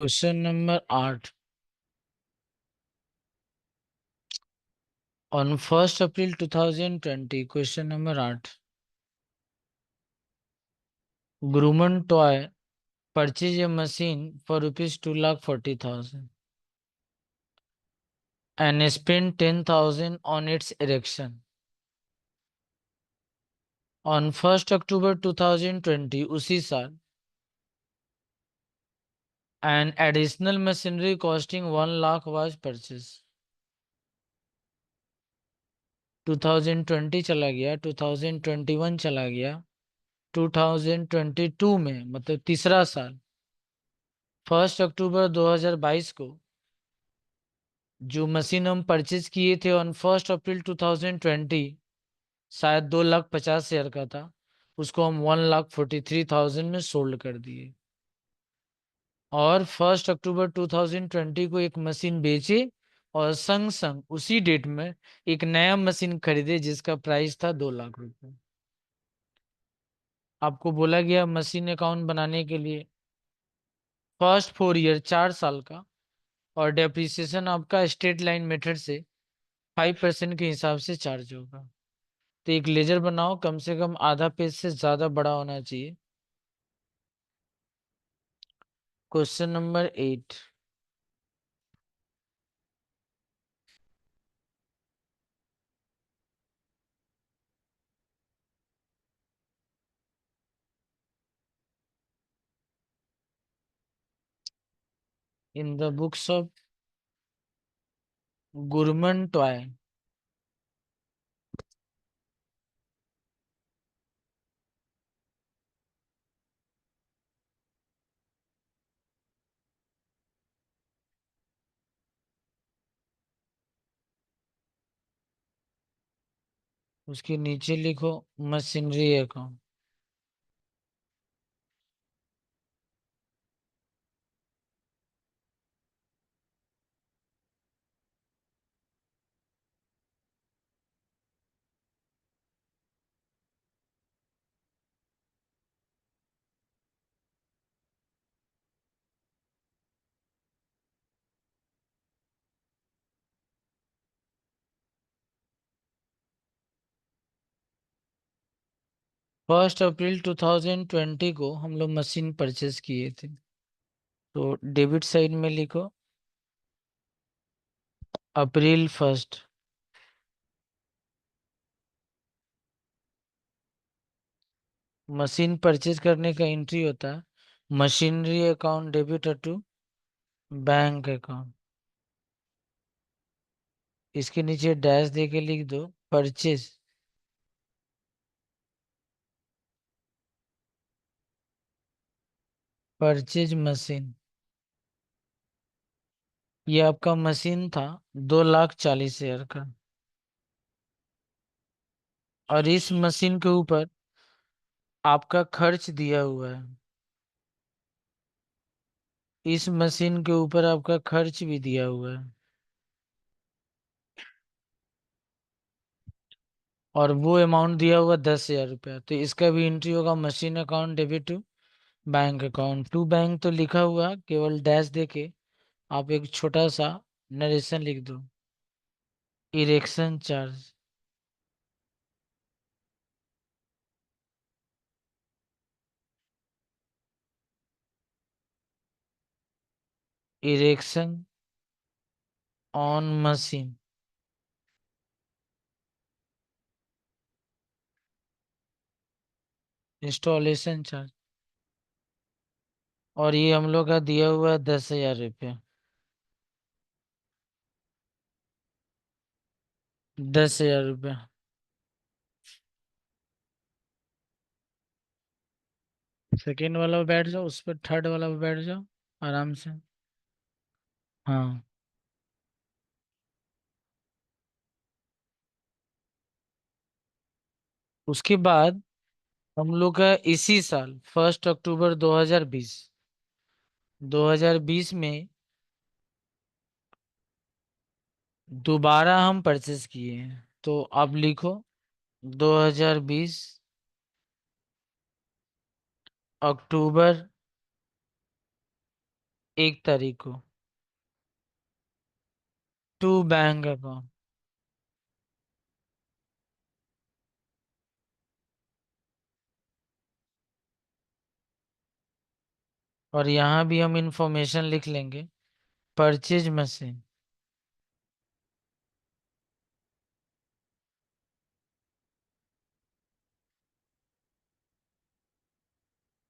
Question number 8। On 1 April 2020, question number 8। Grooman toy purchase a machine for rupees 2,40,000 and spent 10,000 on its erection. On 1 October 2020, उसी साल, an additional machinery costing 1 lakh was purchased. 2020 चला गया, 2021 चला गया, 2022 में मतलब तीसरा साल 1 अक्टूबर 2022 को जो मशीन हम परचेज किए थे ऑन 1 अप्रैल 2020, शायद 2,50,000 का था, उसको हम 1,43,000 में सोल्ड कर दिए। और 1 अक्टूबर 2020 को एक मशीन बेचे और संग संग उसी डेट में एक नया मशीन खरीदे जिसका प्राइस था 2 लाख रुपए। आपको बोला गया मशीन अकाउंट बनाने के लिए फर्स्ट 4 ईयर 4 साल का, और डेप्रिसिएशन आपका स्ट्रेट लाइन मेथड से 5% के हिसाब से चार्ज होगा। तो एक लेजर बनाओ, कम से कम आधा पेज से ज्यादा बड़ा होना चाहिए। Question number 8। In the books of Gurman toy, उसके नीचे लिखो मशीनरी अकाउंट। फर्स्ट अप्रैल 2020 को हम लोग मशीन परचेज किए थे, तो डेबिट साइड में लिखो April 1। मशीन परचेज करने का एंट्री होता है machinery account debit to bank account. इसके नीचे डैश दे के लिख दो परचेज, परचेज मशीन। ये आपका मशीन था 2,40,000 का, और इस मशीन के ऊपर आपका खर्च दिया हुआ है। इस मशीन के ऊपर आपका खर्च भी दिया हुआ है, और वो अमाउंट दिया हुआ 10,000 रुपया। तो इसका भी एंट्री होगा machine account debit to bank account. To bank तो लिखा हुआ, केवल डैश देके आप एक छोटा सा नरेशन लिख दो, erection charge. Erection on machine, installation charge. और ये हम लोग का दिया हुआ 10,000 रुपया। 10,000 रुपया। सेकेंड वाला पे बैठ जाओ, उस पर थर्ड वाला पे बैठ जाओ आराम से। हाँ। उसके बाद हम लोग का इसी साल 1 अक्टूबर 2020, 2020 में दोबारा हम परचेस किए हैं। तो आप लिखो 2020 अक्टूबर 1 तारीख को टू बैंक अकाउंट। और यहाँ भी हम इंफॉर्मेशन लिख लेंगे, परचेज मशीन।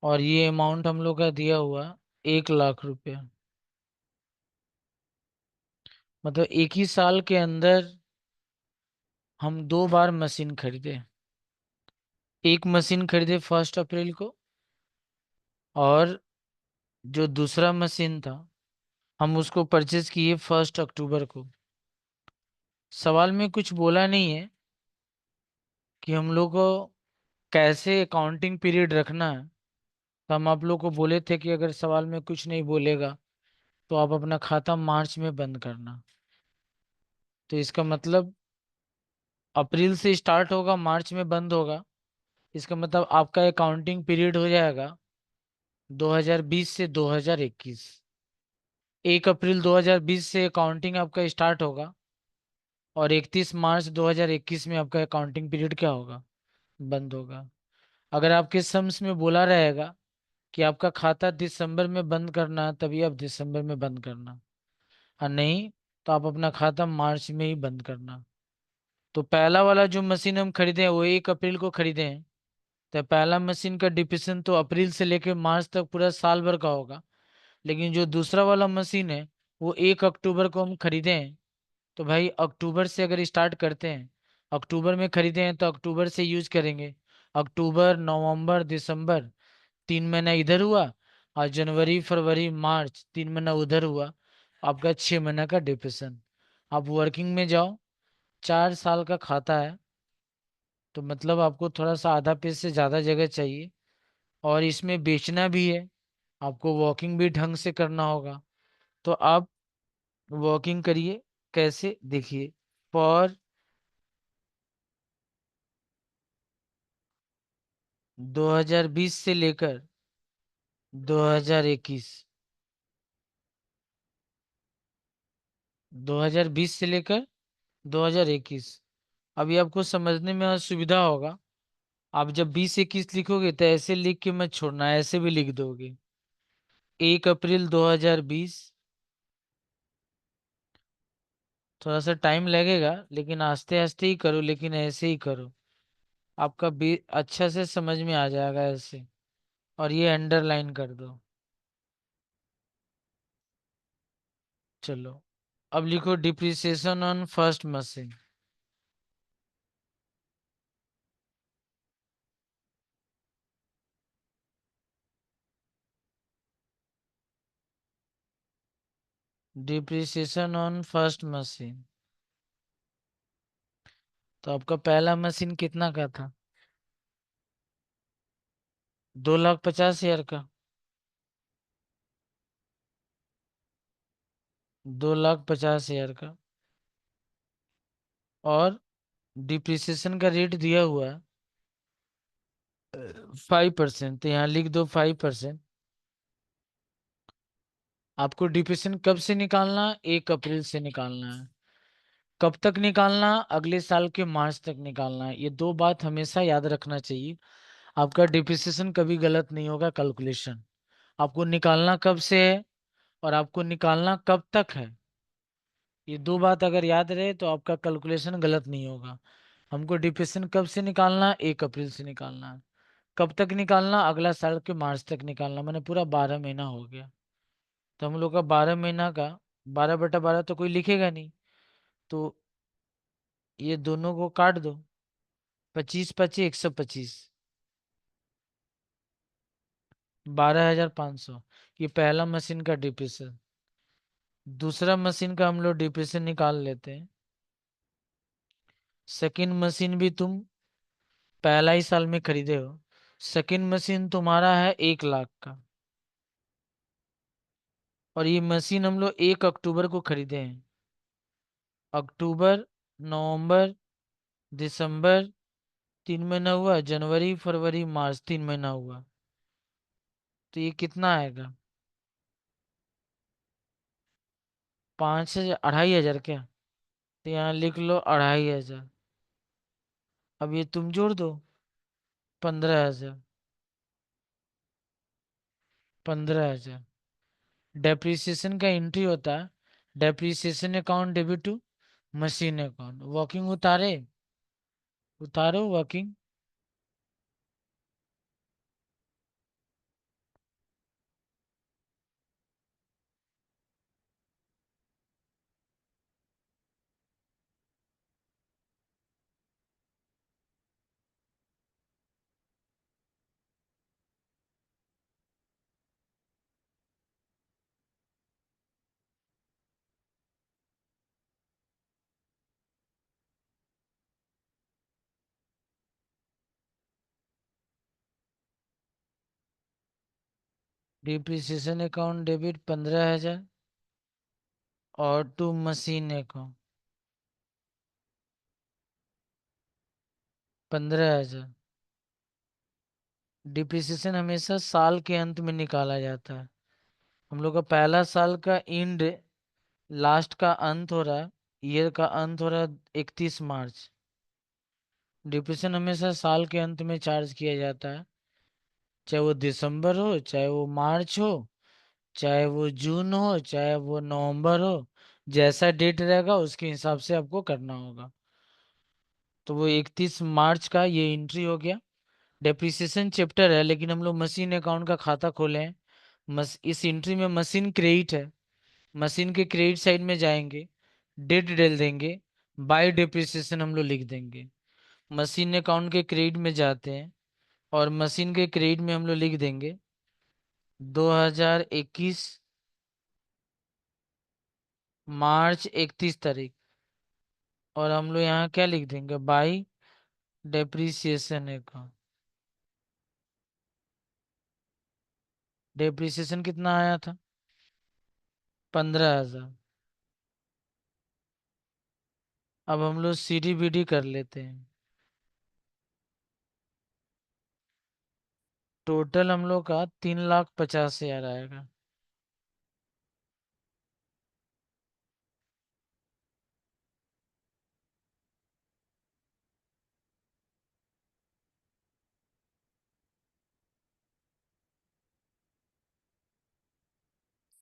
और ये अमाउंट हम लोग का दिया हुआ 1 लाख रुपया। मतलब एक ही साल के अंदर हम 2 बार मशीन खरीदे। एक मशीन खरीदे 1 अप्रैल को, और जो दूसरा मशीन था हम उसको परचेज किए 1 अक्टूबर को। सवाल में कुछ बोला नहीं है कि हम लोग को कैसे अकाउंटिंग पीरियड रखना है। तो हम आप लोग को बोले थे कि अगर सवाल में कुछ नहीं बोलेगा तो आप अपना खाता मार्च में बंद करना। तो इसका मतलब अप्रैल से स्टार्ट होगा, मार्च में बंद होगा। इसका मतलब आपका अकाउंटिंग पीरियड हो जाएगा 2020 से 2021। 1 अप्रैल 2020 से अकाउंटिंग आपका स्टार्ट होगा, और 31 मार्च 2021 में आपका अकाउंटिंग पीरियड क्या होगा, बंद होगा। अगर आपके सम्स में बोला रहेगा कि आपका खाता दिसंबर में बंद करना है, तभी आप दिसंबर में बंद करना, और नहीं तो आप अपना खाता मार्च में ही बंद करना। तो पहला वाला जो मशीन हम खरीदे हैं वो 1 अप्रैल को खरीदे हैं। तो पहला मशीन का डिप्रेशन तो अप्रैल से लेकर मार्च तक पूरा साल भर का होगा। लेकिन जो दूसरा वाला मशीन है वो 1 अक्टूबर को हम खरीदे हैं। तो भाई अक्टूबर से अगर स्टार्ट करते हैं, अक्टूबर में खरीदे हैं तो अक्टूबर से यूज करेंगे। अक्टूबर, नवंबर, दिसंबर, 3 महीना इधर हुआ, और जनवरी, फरवरी, मार्च 3 महीना उधर हुआ। आपका 6 महीना का डिप्रेशन। आप वर्किंग में जाओ, 4 साल का खाता है, तो मतलब आपको थोड़ा सा आधा पेज से ज़्यादा जगह चाहिए। और इसमें बेचना भी है, आपको वॉकिंग भी ढंग से करना होगा। तो आप वॉकिंग करिए, कैसे देखिए। फॉर 2020 से लेकर 2021, 2020 से लेकर 2021। अभी आपको समझने में असुविधा होगा। आप जब 2021 लिखोगे तो ऐसे लिख के मत छोड़ना, ऐसे भी लिख दोगे। 1 अप्रैल 2020। थोड़ा सा टाइम लगेगा, लेकिन आस्ते आस्ते ही करो, लेकिन ऐसे ही करो। आपका भी अच्छा से समझ में आ जाएगा ऐसे। और ये अंडरलाइन कर दो। चलो, अब लिखो depreciation on first machine. Depreciation on first machine. तो आपका पहला मशीन कितना का था? 2,50,000 का। 2,50,000 का। और डिप्रिसिएशन का रेट दिया हुआ है 5%। तो यहाँ लिख दो 5%। आपको डिप्रिसिएशन कब से निकालना? 1 अप्रैल से निकालना है। कब तक निकालना? अगले साल के मार्च तक निकालना है। ये दो बात हमेशा याद रखना चाहिए। आपका डिप्रिसिएशन कभी गलत नहीं होगा। कैलकुलेशन आपको निकालना कब से है, और आपको निकालना कब तक है। ये दो बात अगर याद रहे तो आपका कैलकुलेशन गलत नहीं होगा। हमको डिप्रेशन कब से निकालना है? 1 अप्रैल से निकालना है। कब तक निकालना? अगला साल के मार्च तक निकालना, मैंने पूरा 12 महीना हो गया। तो हम लोग का 12 महीना का 12/12 तो कोई लिखेगा नहीं। तो ये दोनों को काट दो। 25 25 125, 12,500। ये पहला मशीन का डिप्रेशन। दूसरा मशीन का हम लोग डिप्रेशन निकाल लेते हैं। सेकंड मशीन भी तुम पहला ही साल में खरीदे हो। सेकंड मशीन तुम्हारा है 1 लाख का। और ये मशीन हम लोग 1 अक्टूबर को खरीदे हैं। अक्टूबर, नवंबर, दिसंबर, 3 महीना हुआ, जनवरी, फरवरी, मार्च 3 महीना हुआ। तो ये कितना आएगा? 5,000 2,500 क्या? तो यहाँ लिख लो 2,500। अब ये तुम जोड़ दो। 15,000। 15,000। डेप्रिसिएशन का एंट्री होता है depreciation account debit to machine account. Working उतारे, उतारो वर्किंग। डिप्रिसिएशन अकाउंट डेबिट 15,000 और टू मशीन अकाउंट 15,000। डिप्रिसिएशन हमेशा साल के अंत में निकाला जाता है। हम लोग का पहला साल का एंड, लास्ट का अंत हो रहा है, ईयर का अंत हो रहा है 31 मार्च। डिप्रिसिएशन हमेशा साल के अंत में चार्ज किया जाता है, चाहे वो दिसंबर हो, चाहे वो मार्च हो, चाहे वो जून हो, चाहे वो नवंबर हो। जैसा डेट रहेगा उसके हिसाब से आपको करना होगा। तो वो 31 मार्च का ये एंट्री हो गया। डेप्रिसिएशन चैप्टर है, लेकिन हम लोग मशीन अकाउंट का खाता खोले हैं। इस एंट्री में मशीन क्रेडिट है। मशीन के क्रेडिट साइड में जाएंगे, डेट डाल देंगे, बाय डेप्रिसिएशन हम लोग लिख देंगे। मशीन अकाउंट के क्रेडिट में जाते हैं और मशीन के क्रेडिट में हम लोग लिख देंगे 2021 मार्च 31 तारीख। और हम लोग यहाँ क्या लिख देंगे, बाई डेप्रिसिएशन अकाउंट। डेप्रिसिएशन कितना आया था? 15,000। अब हम लोग सी डी बी डी कर लेते हैं। टोटल हम लोग का 3,50,000 आएगा।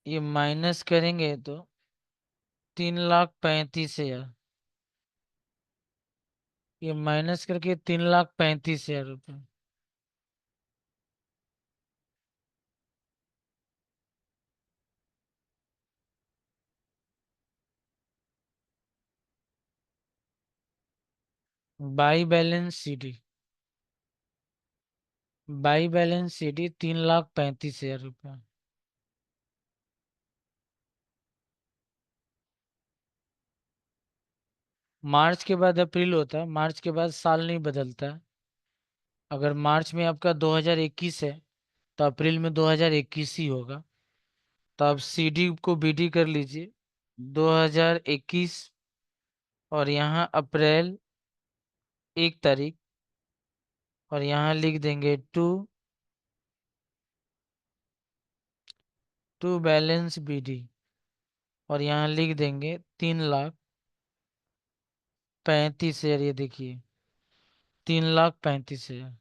ये माइनस करेंगे तो 3,35,000। ये माइनस करके 3,35,000 रुपये। By balance C D. By balance C D 3,35,000 रुपये। मार्च के बाद अप्रैल होता है, मार्च के बाद साल नहीं बदलता है। अगर मार्च में आपका 2021 है तो अप्रैल में 2021 ही होगा। तो आप सी डी को बी डी कर लीजिए 2021, और यहाँ अप्रैल 1 तारीख, और यहाँ लिख देंगे टू बैलेंस बी डी, और यहाँ लिख देंगे 3,35,000। ये देखिए 3,35,000।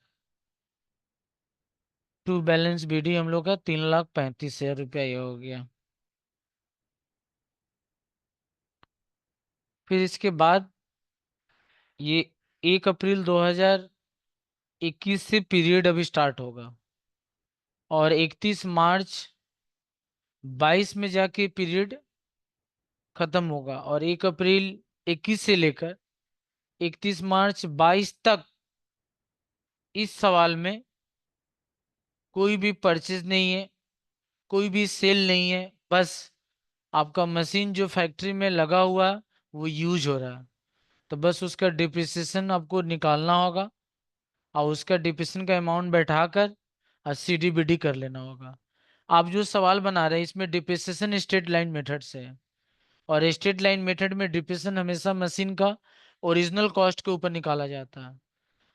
टू बैलेंस बी डी हम लोग का 3,35,000 रुपया ये हो गया। फिर इसके बाद ये 1 अप्रैल 2021 से पीरियड अभी स्टार्ट होगा, और 31 मार्च 22 में जाके पीरियड खत्म होगा। और 1 अप्रैल 21 से लेकर 31 मार्च 22 तक इस सवाल में कोई भी परचेज नहीं है, कोई भी सेल नहीं है। बस आपका मशीन जो फैक्ट्री में लगा हुआ है वो यूज हो रहा है। तो बस उसका डिप्रिसिएशन आपको निकालना होगा, और उसका डिप्रिसिएशन का अमाउंट बैठाकर और सीडीबीडी कर लेना होगा। आप जो सवाल बना रहे हैं इसमें डिप्रिसिएशन स्ट्रेट लाइन मेथड से है, और स्ट्रेट लाइन मेथड में डिप्रिसिएशन हमेशा मशीन का ओरिजिनल कॉस्ट के ऊपर निकाला जाता है।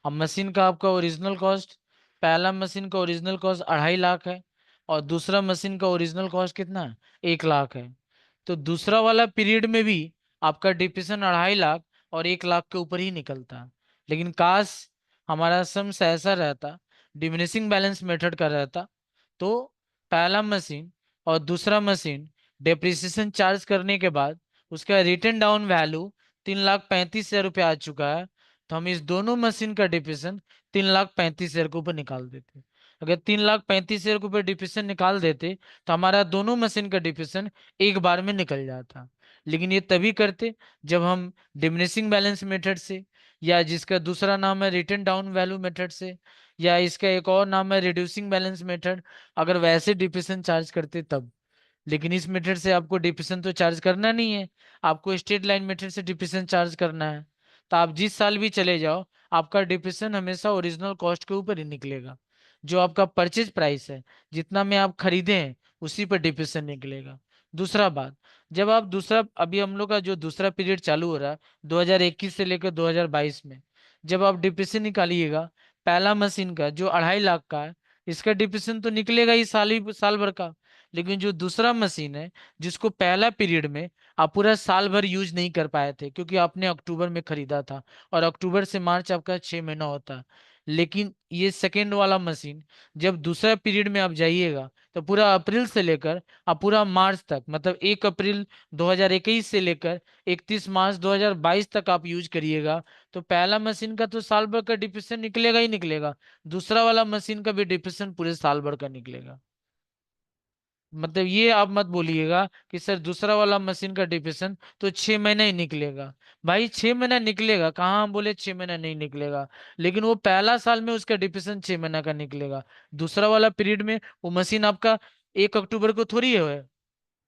अब मशीन का आपका ओरिजिनल कॉस्ट, पहला मशीन का ओरिजिनल कॉस्ट 2.5 लाख है, और दूसरा मशीन का ओरिजिनल कॉस्ट कितना है, 1 लाख है। तो दूसरा वाला पीरियड में भी आपका डिप्रेशन 2.5 लाख और 1 लाख के ऊपर ही निकलता है। लेकिन काश हमारा सम्स ऐसा रहता, डिमिनिशिंग बैलेंस मेथड का रहता, तो पहला मशीन और दूसरा मशीन डेप्रिसिएशन चार्ज करने के बाद उसका रिटर्न डाउन वैल्यू 3,35,000 रुपया आ चुका है, तो हम इस दोनों मशीन का डिप्रेशन 3,35,000 के ऊपर निकाल देते। अगर 3,35,000 के ऊपर डिप्रेशन निकाल देते तो हमारा दोनों मशीन का डिप्रेशन एक बार में निकल जाता। लेकिन ये तभी करते जब हम डिमिनिशिंग बैलेंस मेथड से, या जिसका दूसरा नाम है रिटर्न डाउन वैल्यू मेथड से, या इसका एक और नाम है रिड्यूसिंग बैलेंस मेथड, अगर वैसे डिप्रेशन चार्ज करते तब। लेकिन इस मेथड से आपको डिप्रेशन तो चार्ज करना नहीं है, आपको स्ट्रेट लाइन मेथड से डिप्रेशन चार्ज करना है। तो आप जिस साल भी चले जाओ, आपका डिप्रेशन हमेशा ओरिजिनल कॉस्ट के ऊपर ही निकलेगा। जो आपका परचेज प्राइस है, जितना में आप खरीदे हैं, उसी पर डिप्रेशन निकलेगा। दूसरा बात, जब आप दूसरा, अभी हम लोग का जो दूसरा पीरियड चालू हो रहा है 2021 से लेकर 2022 में, जब आप डिप्रेशन निकालिएगा, पहला मशीन का जो 2.5 लाख का है, इसका डिप्रेशन तो निकलेगा ही साल भर का। लेकिन जो दूसरा मशीन है, जिसको पहला पीरियड में आप पूरा साल भर यूज नहीं कर पाए थे क्योंकि आपने अक्टूबर में खरीदा था, और अक्टूबर से मार्च आपका 6 महीना होता है। लेकिन ये सेकेंड वाला मशीन, जब दूसरा पीरियड में आप जाइएगा, तो पूरा अप्रैल से लेकर आप पूरा मार्च तक, मतलब 1 अप्रैल 2021 से लेकर 31 मार्च 2022 तक आप यूज करिएगा, तो पहला मशीन का तो साल भर का डिप्रेशन निकलेगा ही निकलेगा, दूसरा वाला मशीन का भी डिप्रेशन पूरे साल भर का निकलेगा। मतलब ये आप मत बोलिएगा कि सर दूसरा वाला मशीन का डिप्रेशन तो 6 महीना ही निकलेगा। भाई 6 महीना निकलेगा, कहाँ हम बोले 6 महीना नहीं निकलेगा? लेकिन वो पहला साल में उसका डिप्रेशन 6 महीना का निकलेगा। दूसरा वाला पीरियड में वो मशीन आपका 1 अक्टूबर को थोड़ी है,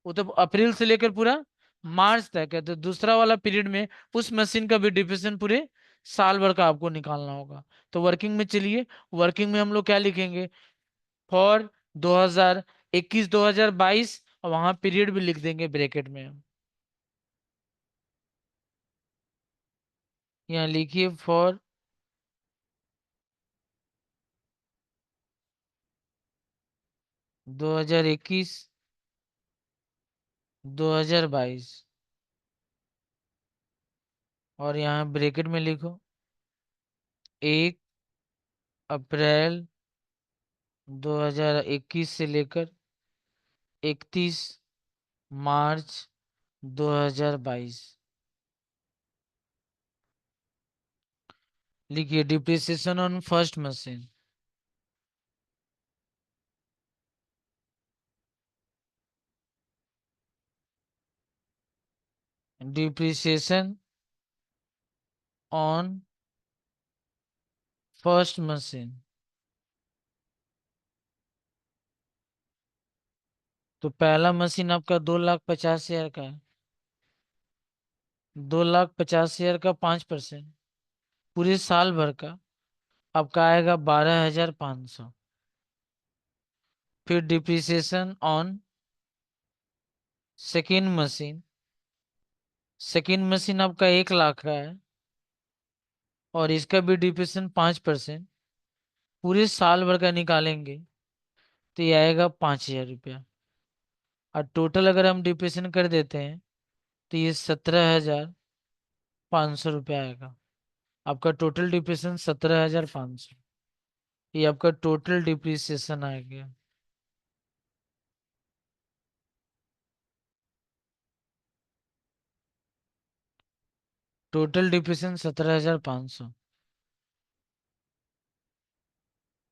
वो तो अप्रैल से लेकर पूरा मार्च तक है। तो दूसरा वाला पीरियड में उस मशीन का भी डिप्रेशन पूरे साल भर का आपको निकालना होगा। तो वर्किंग में चलिए, वर्किंग में हम लोग क्या लिखेंगे? फॉर 2021 2022, और वहां पीरियड भी लिख देंगे ब्रैकेट में। यहाँ लिखिए फॉर 2021 2022, और यहाँ ब्रैकेट में लिखो 1 अप्रैल 2021 से लेकर 31 मार्च 2022। लिखिए depreciation on first machine. Depreciation on first machine. तो पहला मशीन आपका 2,50,000 का है। 2,50,000 का 5%, पूरे साल भर का आपका आएगा 12,500। फिर depreciation on second machine. Second machine आपका 1 लाख का है, और इसका भी डिप्रिसिएशन 5%, पूरे साल भर का निकालेंगे तो ये आएगा 5,000 रुपया। और टोटल अगर हम डिप्रिसिएशन कर देते हैं तो ये 17,500 रुपया आएगा। आपका टोटल डिप्रिसिएशन 17,500, ये आपका टोटल डिप्रिसिएशन आ गया। Total depreciation 17,500।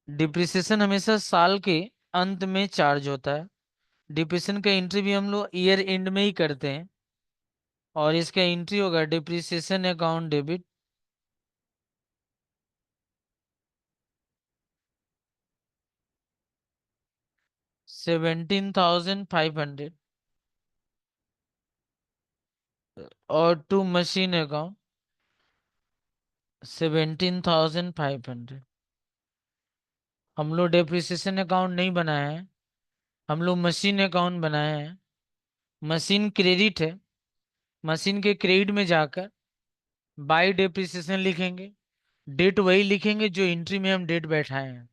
डिप्रिसिएशन हमेशा साल के अंत में चार्ज होता है। डिप्रिसिएशन का एंट्री भी हम लोग ईयर एंड में ही करते हैं, और इसका एंट्री होगा डिप्रिसिएशन अकाउंट डेबिट, 17,500, और टू मशीन अकाउंट 17,500। हम लोग डिप्रिसिएशन अकाउंट नहीं बनाए हैं, हम लोग मशीन अकाउंट बनाए हैं। मशीन क्रेडिट है, मशीन के क्रेडिट में जाकर बाई डिप्रिसिएशन लिखेंगे। डेट वही लिखेंगे जो एंट्री में हम डेट बैठाए हैं,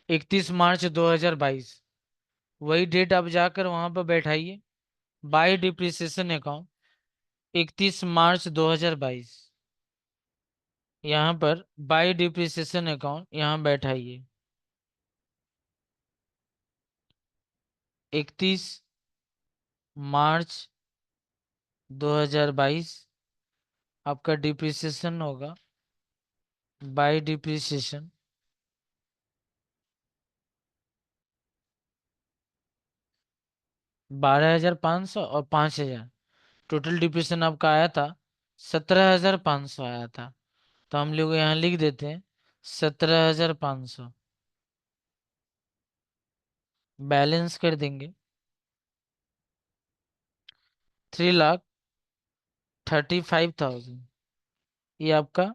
31 मार्च 2022। वही डेट आप जाकर वहां पर बैठाइए। बाय डिप्रिसिएशन अकाउंट 31 मार्च 2022। यहाँ पर बाय डिप्रिसिएशन अकाउंट यहाँ बैठाइए। 31 मार्च 2022 आपका डिप्रिसिएशन होगा बाय डिप्रिसिएशन 12,500 और 5,000। टोटल डिप्रिसिएशन आपका आया था 17,500 आया था। तो हम लोग यहाँ लिख देते हैं 17,500। बैलेंस कर देंगे 3,35,000। ये आपका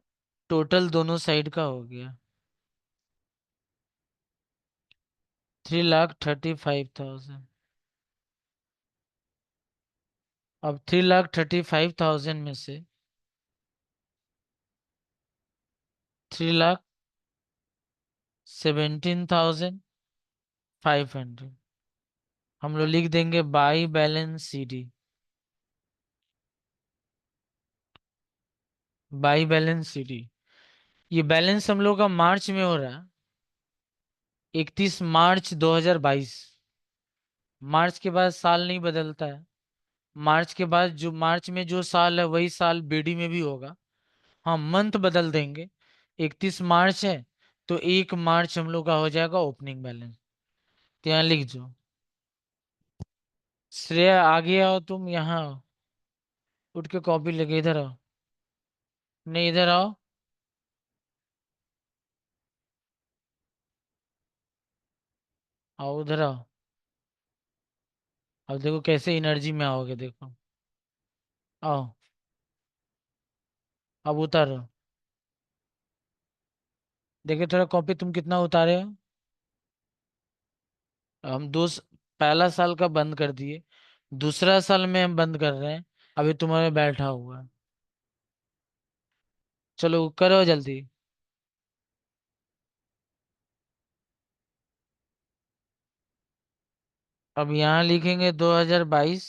टोटल दोनों साइड का हो गया 3,35,000। अब 3,35,000 में से 3,17,500 हम लोग लिख देंगे by balance CD। By balance CD। ये बैलेंस हम लोग का मार्च में हो रहा है 31 मार्च 2022। मार्च के बाद साल नहीं बदलता है। मार्च के बाद जो मार्च में जो साल है वही साल BD में भी होगा। हाँ, मंथ बदल देंगे। 31 मार्च है तो 1 मार्च हम लोग का हो जाएगा ओपनिंग बैलेंस। तो यहाँ लिख दो। श्रेया आगे आओ, तुम यहाँ आओ। उठ के कॉपी लेके इधर आओ। नहीं, इधर आओ। आओ उधर आओ। अब देखो कैसे एनर्जी में आओगे, देखो। आओ। अब उतारो। देखिए थोड़ा कॉपी तुम कितना उतारे हो। हम पहला साल का बंद कर दिए। दूसरा साल में हम बंद कर रहे हैं। अभी तुम्हारे बैठा हुआ है। चलो करो जल्दी। अब यहाँ लिखेंगे 2022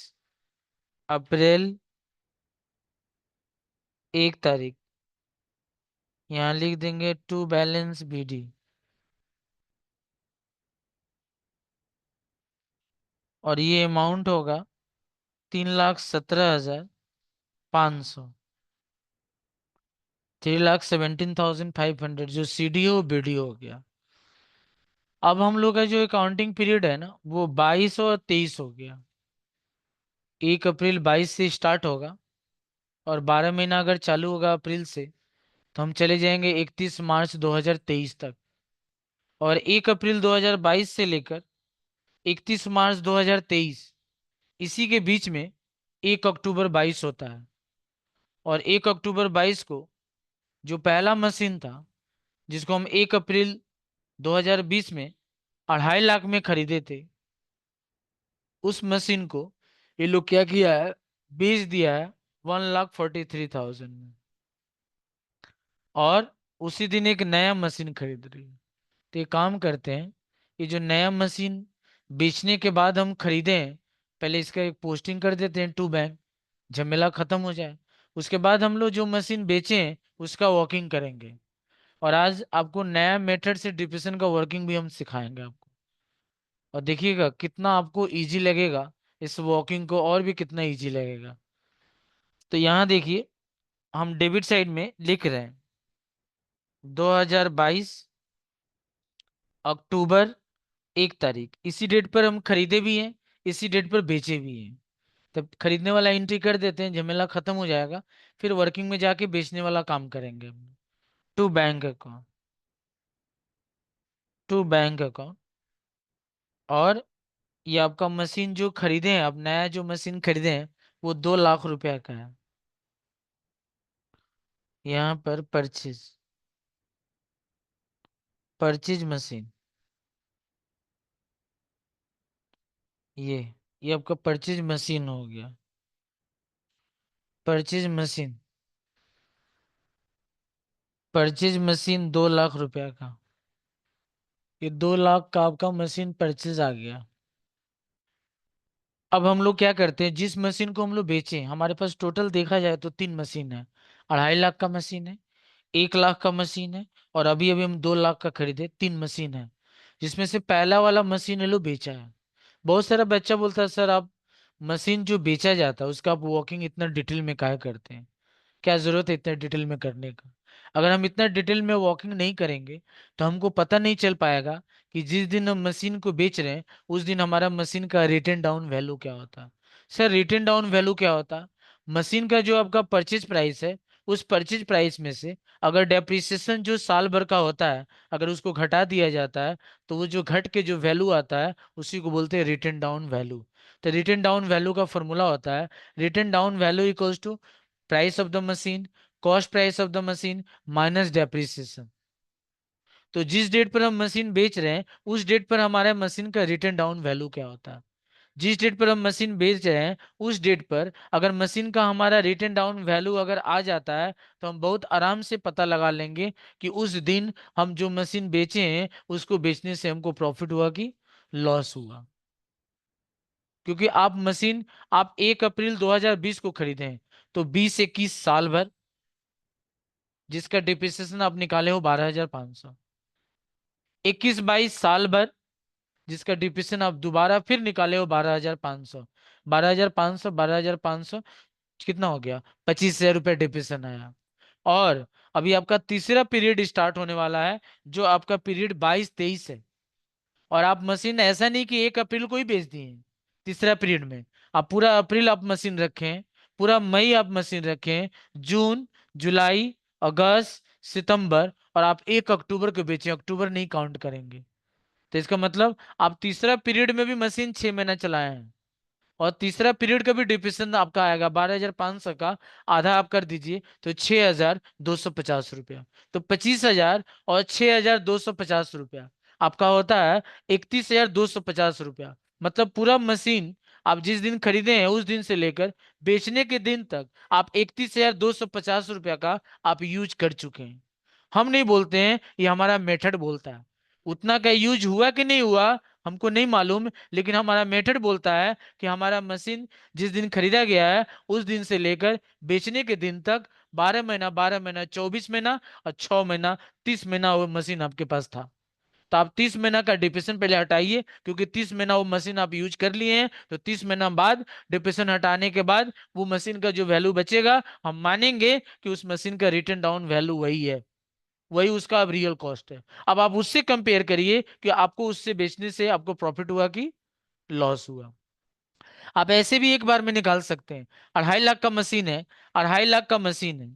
अप्रैल 1 तारीख। यहाँ लिख देंगे टू बैलेंस BD। और ये अमाउंट होगा 3,17,500। 3,17,500 जो CD हो BD हो गया। अब हम लोग का जो अकाउंटिंग पीरियड है ना वो 22 और 23 हो गया। 1 अप्रैल 22 से स्टार्ट होगा और 12 महीना अगर चालू होगा अप्रैल से तो हम चले जाएंगे 31 मार्च 2023 तक। और 1 अप्रैल 2022 से लेकर 31 मार्च 2023 इसी के बीच में 1 अक्टूबर 22 होता है। और 1 अक्टूबर 22 को जो पहला मशीन था जिसको हम 1 अप्रैल 2020 में 2.5 लाख में खरीदे थे उस मशीन को ये लोग क्या किया है, बेच दिया है 1,43,000 में। और उसी दिन एक नया मशीन खरीद रही है। तो ये काम करते हैं, ये जो नया मशीन बेचने के बाद हम खरीदे हैं पहले इसका एक पोस्टिंग कर देते हैं टू बैंक, झमेला खत्म हो जाए। उसके बाद हम लोग जो मशीन बेचे हैं उसका वर्किंग करेंगे। और आज आपको नया मेथड से डिप्रेशन का वर्किंग भी हम सिखाएंगे आपको। और देखिएगा कितना आपको इजी लगेगा, इस वर्किंग को और भी कितना इजी लगेगा। तो यहाँ देखिए हम डेबिट साइड में लिख रहे हैं 2022 अक्टूबर 1 तारीख। इसी डेट पर हम खरीदे भी हैं, इसी डेट पर बेचे भी हैं। तब खरीदने वाला एंट्री कर देते हैं, झमेला खत्म हो जाएगा। फिर वर्किंग में जाके बेचने वाला काम करेंगे हम। To bank account. To bank account. और ये आपका मशीन जो खरीदे हैं, आप नया जो मशीन खरीदे हैं वो 2 लाख रुपया का है। यहाँ पर परचेज, परचेज मशीन। ये ये आपका परचेज मशीन हो गया। Purchase machine, purchase machine 2 lakh रुपया का। ये 2 लाख का आपका मशीन परचेज आ गया। अब हम लोग क्या करते हैं, जिस मशीन को हम लोग बेचें, हमारे पास टोटल देखा जाए तो 3 मशीन है। 2.5 लाख का मशीन है, 1 लाख का मशीन है, और अभी अभी हम 2 लाख का खरीदे, 3 मशीन है। जिसमें से पहला वाला मशीन ये लोग बेचा है। बहुत सारा बच्चा बोलता है सर आप मशीन जो बेचा जाता है उसका आप वॉकिंग इतना डिटेल में काहे करते हैं, क्या जरूरत है इतना डिटेल में करने का। अगर हम इतना डिटेल में वॉकिंग नहीं करेंगे तो हमको पता नहीं चल पाएगा कि जिस दिन हम मशीन को बेच रहे हैं उस दिन हमारा मशीन का रिटर्न डाउन वैल्यू क्या होता। सर रिटर्न डाउन वैल्यू क्या होता, मशीन का जो आपका परचेज प्राइस है, उस परचेज प्राइस में से अगर डेप्रिसिएशन जो साल भर का होता है अगर उसको घटा दिया जाता है, तो वो जो घट के जो वैल्यू आता है उसी को बोलते हैं रिटर्न डाउन वैल्यू। तो रिटर्न डाउन वैल्यू का फॉर्मूला होता है, written down value equals to price of the machine, cost price of the machine minus depreciation. तो जिस डेट पर हम मशीन बेच रहे हैं उस डेट पर हमारे मशीन का रिटर्न डाउन वैल्यू क्या होता है। जिस डेट पर हम मशीन बेच रहे हैं उस डेट पर अगर मशीन का हमारा रिटर्न डाउन वैल्यू अगर आ जाता है तो हम बहुत आराम से पता लगा लेंगे कि उस दिन हम जो मशीन बेचे हैं उसको बेचने से हमको प्रॉफिट हुआ कि लॉस हुआ। क्योंकि आप 1 अप्रैल 2020 को खरीदे हैं, तो 20 21 साल भर जिसका डिप्रिसिएशन आप निकाले हो 12,500, 21 22 साल भर जिसका डिप्रिसिएशन आप दोबारा फिर निकाले हो 12,500, 12,500 12,500 कितना हो गया, 25,000 रुपये डिप्रिसिएशन आया। और अभी आपका तीसरा पीरियड स्टार्ट होने वाला है जो आपका पीरियड 22 23 है। और आप मशीन ऐसा नहीं कि 1 अप्रैल को ही बेच दिए, तीसरा पीरियड में आप पूरा अप्रैल आप मशीन रखें, पूरा मई आप मशीन रखें, जून जुलाई अगस्त सितंबर, और आप 1 अक्टूबर को बेचें, अक्टूबर नहीं काउंट करेंगे। तो इसका मतलब आप तीसरा पीरियड में भी मशीन 6 महीना चलाए हैं, और तीसरा पीरियड का भी डिप्रेशन आपका आएगा 12,500 का, आधा आप कर दीजिए तो 6,250 रुपया। तो 25,000 और 6,250 रुपया आपका होता है 31,250 रुपया। मतलब पूरा मशीन आप जिस दिन खरीदे हैं उस दिन से लेकर बेचने के दिन तक आप 31,250 रुपया का आप यूज कर चुके हैं। हम नहीं बोलते हैं, ये हमारा मेथड बोलता है। उतना का यूज हुआ कि नहीं हुआ हमको नहीं मालूम, लेकिन हमारा मेथड बोलता है कि हमारा मशीन जिस दिन खरीदा गया है उस दिन से लेकर बेचने के दिन तक 12 महीना, 12 महीना, 24 महीना और 6 महीना, 30 महीना वो मशीन आपके पास था। तो आप 30 महीना का डिप्रेशन पहले हटाइए, क्योंकि 30 महीना वो मशीन आप यूज कर लिए हैं, तो 30 महीना बाद डिप्रेशन हटाने के बाद वो मशीन का जो वैल्यू बचेगा हम मानेंगे कि उस मशीन का रिटर्न डाउन वैल्यू वही है, वही उसका अब रियल कॉस्ट है। अब आप उससे कंपेयर करिए कि आपको उससे बेचने से आपको प्रॉफिट हुआ कि लॉस हुआ। आप ऐसे भी एक बार में निकाल सकते हैं। 2.5 लाख का मशीन है, 2.5 लाख का मशीन है,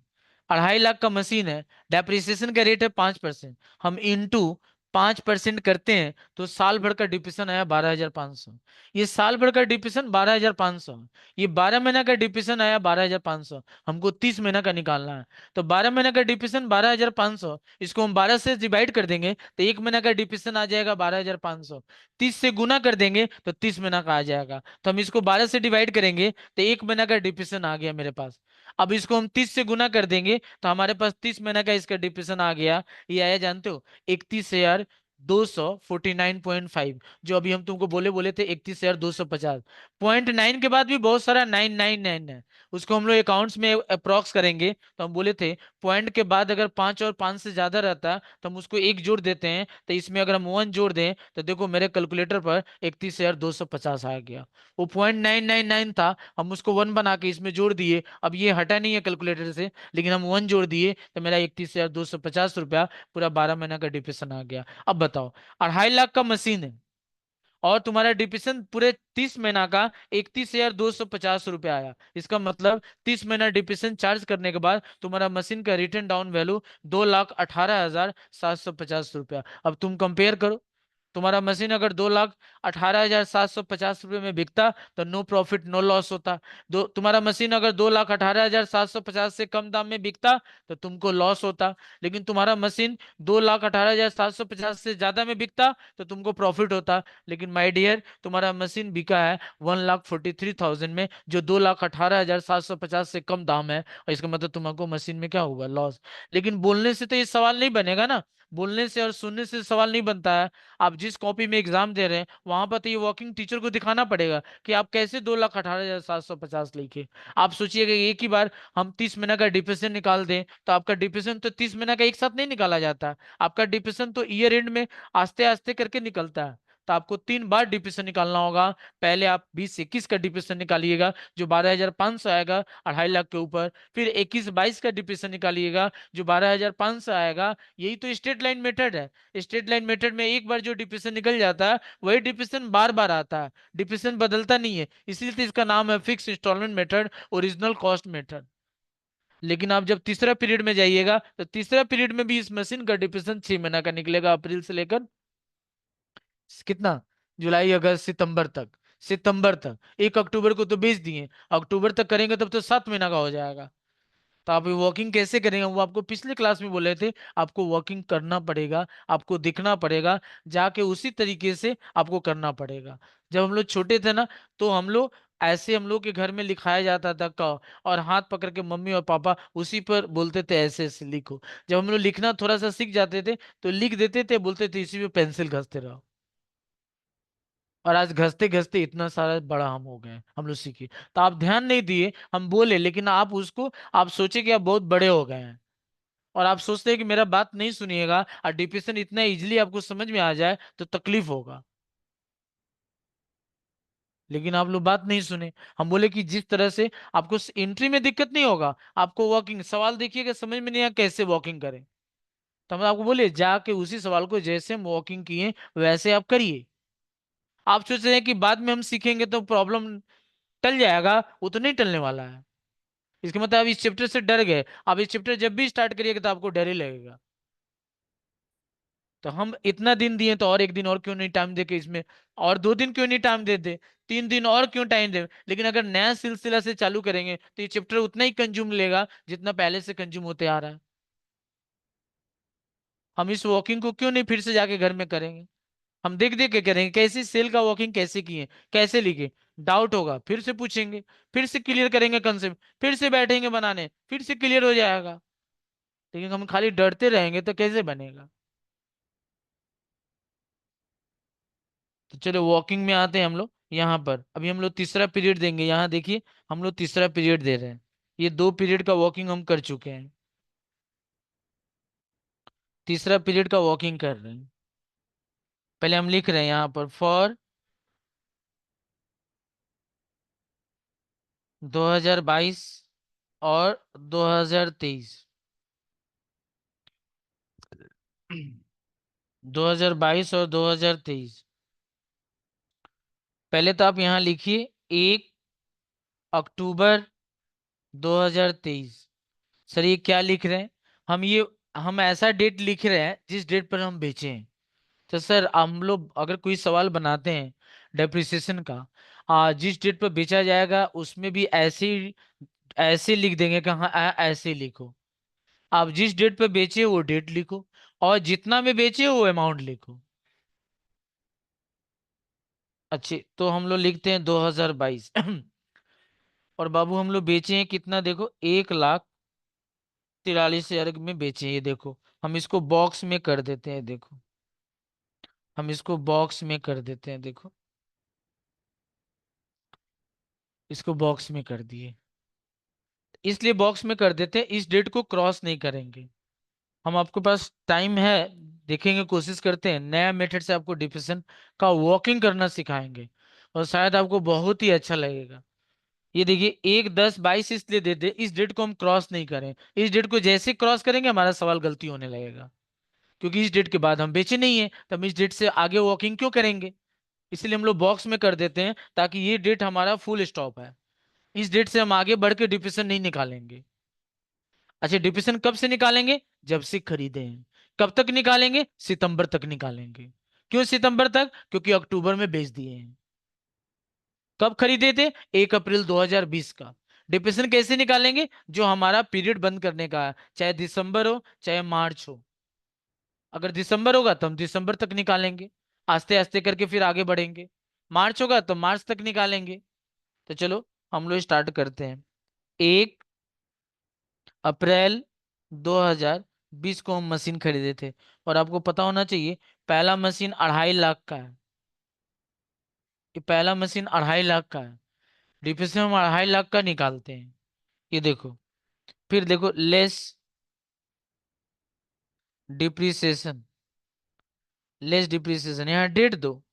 2.5 लाख का मशीन है, डेप्रिसिएशन का रेट है 5%, हम इंटू 5% करते हैं तो साल भर का डिप्रेशन आया 12,500। ये साल भर का डिप्रेशन 12,500, ये 12 महीना का डिप्रेशन आया 12,500, हमको 30 महीना का निकालना है। तो 12 महीना का डिप्रेशन 12,500, इसको हम 12 से डिवाइड कर देंगे तो 1 महीना का डिप्रेशन आ जाएगा 12,500, 30 से गुना कर देंगे तो 30 महीना का आ जाएगा। तो हम इसको 12 से डिवाइड करेंगे तो 1 महीना का डिप्रेशन आ गया मेरे पास। अब इसको हम 30 से गुना कर देंगे तो हमारे पास 30 महीना का इसका डिप्रेशन आ गया। ये आया जानते हो 31,249.5, जो अभी हम तुमको बोले बोले थे 31,250। 0.9 के बाद भी बहुत सारा 999 है, उसको हम लोग अकाउंट्स में अप्रॉक्स करेंगे तो हम बोले थे पॉइंट के बाद अगर 5 और 5 से ज्यादा रहता तो हम उसको एक जोड़ देते हैं, तो इसमें अगर हम 1 जोड़ दें तो देखो मेरे कैलकुलेटर पर 31,250 आ गया। वो 0.999 था, हम उसको 1 बना के इसमें जोड़ दिए, अब ये हटा नहीं है कैलकुलेटर से, लेकिन हम 1 जोड़ दिए तो मेरा 31,250 रुपया पूरा 12 महीना का डिप्रेशन आ गया। अब बताओ 2.5 लाख का मशीन है और तुम्हारा डिप्रेशन पूरे 30 महीना का 31,250 रुपया आया, इसका मतलब 30 महीना डिप्रेशन चार्ज करने के बाद तुम्हारा मशीन का रिटर्न डाउन वैल्यू 2,18,750 रुपया। अब तुम कंपेयर करो, तुम्हारा मशीन अगर 2,18,750 रुपये में बिकता तो नो प्रॉफिट नो लॉस होता। दो तुम्हारा मशीन अगर 2,18,750 से कम दाम में बिकता तो तुमको लॉस होता। लेकिन तुम्हारा मशीन 2,18,750 से ज्यादा में बिकता तो तुमको प्रॉफिट होता। लेकिन माय डियर तुम्हारा मशीन बिका है 1,43,000 में, जो 2,18,750 से कम दाम है, और इसका मतलब तुमको मशीन में क्या होगा, लॉस। लेकिन बोलने से तो ये सवाल नहीं बनेगा ना, बोलने से और सुनने से सवाल नहीं बनता है। आप जिस कॉपी में एग्जाम दे रहे हैं वहां पर तो ये वर्किंग टीचर को दिखाना पड़ेगा कि आप कैसे 2,18,750 लिखे। आप सोचिएगा एक ही बार हम 30 महीने का डिप्रेशन निकाल दें, तो आपका डिप्रेशन तो 30 महीने का एक साथ नहीं निकाला जाता। आपका डिप्रेशन तो ईयर एंड में आस्ते आस्ते करके निकलता है। तो आपको 3 बार डिप्रेशन निकालना होगा। पहले आप 20-21 का डिप्रेशन निकालिएगा जो 12,500 आएगा 2.5 लाख के ऊपर। फिर 21-22 का डिप्रेशन निकालिएगा जो 12,500 आएगा। यही तो स्ट्रेट लाइन मेथड है। स्ट्रेट लाइन मेथड में एक बार जो डिप्रेशन निकल जाता है वही डिप्रेशन बार बार आता है, डिप्रेशन बदलता नहीं है। इसीलिए तो इसका नाम है fix installment method, original cost method. लेकिन आप जब तीसरा पीरियड में जाइएगा तो तीसरा पीरियड में भी इस मशीन का डिप्रेशन 6 महीना का निकलेगा, अप्रैल से लेकर कितना, जुलाई अगस्त सितंबर तक। सितंबर तक, 1 अक्टूबर को तो बेच दिए, अक्टूबर तक करेंगे तब तो 7 महीना का हो जाएगा। तो आप वॉकिंग कैसे करेंगे, वो आपको पिछले क्लास में बोले थे। आपको वॉकिंग करना पड़ेगा, आपको दिखना पड़ेगा, जाके उसी तरीके से आपको करना पड़ेगा। जब हम लोग छोटे थे ना, तो हम लोग ऐसे, हम लोग के घर में लिखाया जाता था क, और हाथ पकड़ के मम्मी और पापा उसी पर बोलते थे ऐसे ऐसे लिखो। जब हम लोग लिखना थोड़ा सा सीख जाते थे तो लिख देते थे, बोलते थे इसी पे पेंसिल घसते रहो। और आज घसते घसते इतना सारा बड़ा हम हो गए, हम लोग सीखे। तो आप ध्यान नहीं दिए, हम बोले, लेकिन आप उसको, आप सोचे कि आप बहुत बड़े हो गए हैं, और आप सोचते हैं कि मेरा बात नहीं सुनिएगा, और डिप्रेशन इतना इजीली आपको समझ में आ जाए तो तकलीफ होगा। लेकिन आप लोग बात नहीं सुने। हम बोले कि जिस तरह से आपको एंट्री में दिक्कत नहीं होगा, आपको वॉकिंग सवाल देखिएगा समझ में नहीं आया कैसे वॉकिंग करें, तो हम आपको बोले जाके उसी सवाल को जैसे हम वॉकिंग किए वैसे आप करिए। आप सोच रहे हैं कि बाद में हम सीखेंगे तो प्रॉब्लम टल जाएगा, वो तो नहीं टलने वाला है। इसका मतलब आप इस चैप्टर से डर गए, आप इस चैप्टर जब भी स्टार्ट करिएगा तो आपको डर ही लगेगा। तो हम इतना दिन दिए तो और एक दिन और क्यों नहीं टाइम दे के इसमें, और 2 दिन क्यों नहीं टाइम दे दे, 3 दिन और क्यों टाइम दे। लेकिन अगर नया सिलसिला से चालू करेंगे तो ये चैप्टर उतना ही कंज्यूम लेगा जितना पहले से कंज्यूम होते आ रहा है। हम इस वॉकिंग को क्यों नहीं फिर से जाके घर में करेंगे, हम देख देख के करेंगे कैसे सेल का वॉकिंग कैसे किए, कैसे लिखे। डाउट होगा फिर से पूछेंगे, फिर से क्लियर करेंगे कंसेप्ट, फिर से बैठेंगे बनाने, फिर से क्लियर हो जाएगा। लेकिन हम खाली डरते रहेंगे तो कैसे बनेगा। तो चलो वॉकिंग में आते हैं हम लोग। यहाँ पर अभी हम लोग तीसरा पीरियड देंगे, यहाँ देखिए हम लोग तीसरा पीरियड दे रहे हैं। ये 2 पीरियड का वॉकिंग हम कर चुके हैं, तीसरा पीरियड का वॉकिंग कर रहे हैं। पहले हम लिख रहे हैं यहाँ पर फॉर 2022 और 2023। 2022 और 2023। पहले तो आप यहाँ लिखिए 1 अक्टूबर 2023। सर ये क्या लिख रहे हैं, हम ये, हम ऐसा डेट लिख रहे हैं जिस डेट पर हम बेचे हैं। तो सर हम लोग अगर कोई सवाल बनाते हैं डेप्रिसिएशन का, जिस डेट पर बेचा जाएगा उसमें भी ऐसे ऐसे लिख देंगे कि हाँ ऐसे लिखो। आप जिस डेट पर बेचे वो डेट लिखो, और जितना में बेचे वो अमाउंट लिखो। अच्छे, तो हम लोग लिखते हैं 2022। और बाबू हम लोग बेचे हैं कितना, देखो 1,43,000 में बेचे हैं, ये देखो। हम इसको बॉक्स में कर देते हैं, देखो हम इसको बॉक्स में कर देते हैं, देखो इसको बॉक्स में कर दिए। इसलिए बॉक्स में कर देते हैं, इस डेट को क्रॉस नहीं करेंगे। हम, आपके पास टाइम है, देखेंगे, कोशिश करते हैं नया मेथड से आपको डिफिशन का वॉकिंग करना सिखाएंगे, और शायद आपको बहुत ही अच्छा लगेगा। ये देखिए 1/10/22 इसलिए दे दे, इस डेट को हम क्रॉस नहीं करें। इस डेट को जैसे क्रॉस करेंगे हमारा सवाल गलती होने लगेगा, क्योंकि इस डेट के बाद हम बेचे नहीं है तो हम इस डेट से आगे वॉकिंग क्यों करेंगे। इसलिए हम लोग बॉक्स में कर देते हैं ताकि ये डेट हमारा फुल स्टॉप है। इस डेट से हम आगे बढ़ के डिप्रेशन नहीं निकालेंगे। अच्छा, डिप्रेशन कब से निकालेंगे, जब से खरीदे हैं। कब तक निकालेंगे, सितंबर तक निकालेंगे। क्यों सितंबर तक, क्योंकि अक्टूबर में बेच दिए हैं। कब खरीदे थे, 1 अप्रैल 2020 का। डिप्रेशन कैसे निकालेंगे, जो हमारा पीरियड बंद करने का है, चाहे दिसंबर हो चाहे मार्च हो। अगर दिसंबर होगा तो हम दिसंबर तक निकालेंगे, आस्ते आस्ते करके फिर आगे बढ़ेंगे। मार्च होगा तो मार्च तक निकालेंगे। तो चलो हम लोग स्टार्ट करते हैं। 1 अप्रैल 2020। 20 को हम मशीन खरीदे थे। और आपको पता होना चाहिए, पहला मशीन 2.5 लाख का है। ये पहला मशीन 2.5 लाख का है। डिप्रिसिएशन हम 2.5 लाख का निकालते हैं। ये देखो, फिर देखो लेस डिप्रिसिएशन, लेस डिप्रिसिएशन, यहाँ डेट दो,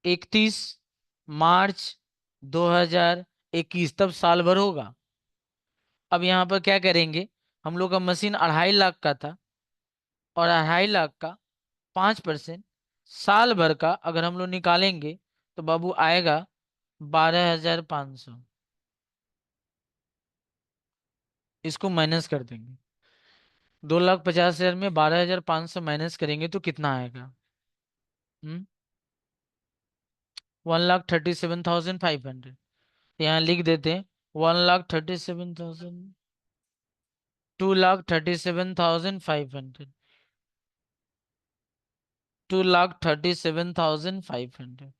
31 मार्च 2021, तब साल भर होगा। अब यहाँ पर क्या करेंगे, हम लोग का मशीन 2.5 लाख का था, और 2.5 लाख का 5% साल भर का अगर हम लोग निकालेंगे, तो बाबू आएगा 12,500। इसको माइनस कर देंगे, 2,50,000 में 12,500 माइनस करेंगे तो कितना आएगा? 1,37,500। यहाँ लिख देते हैं 1,37,000, 2,37,500, 2,37,500।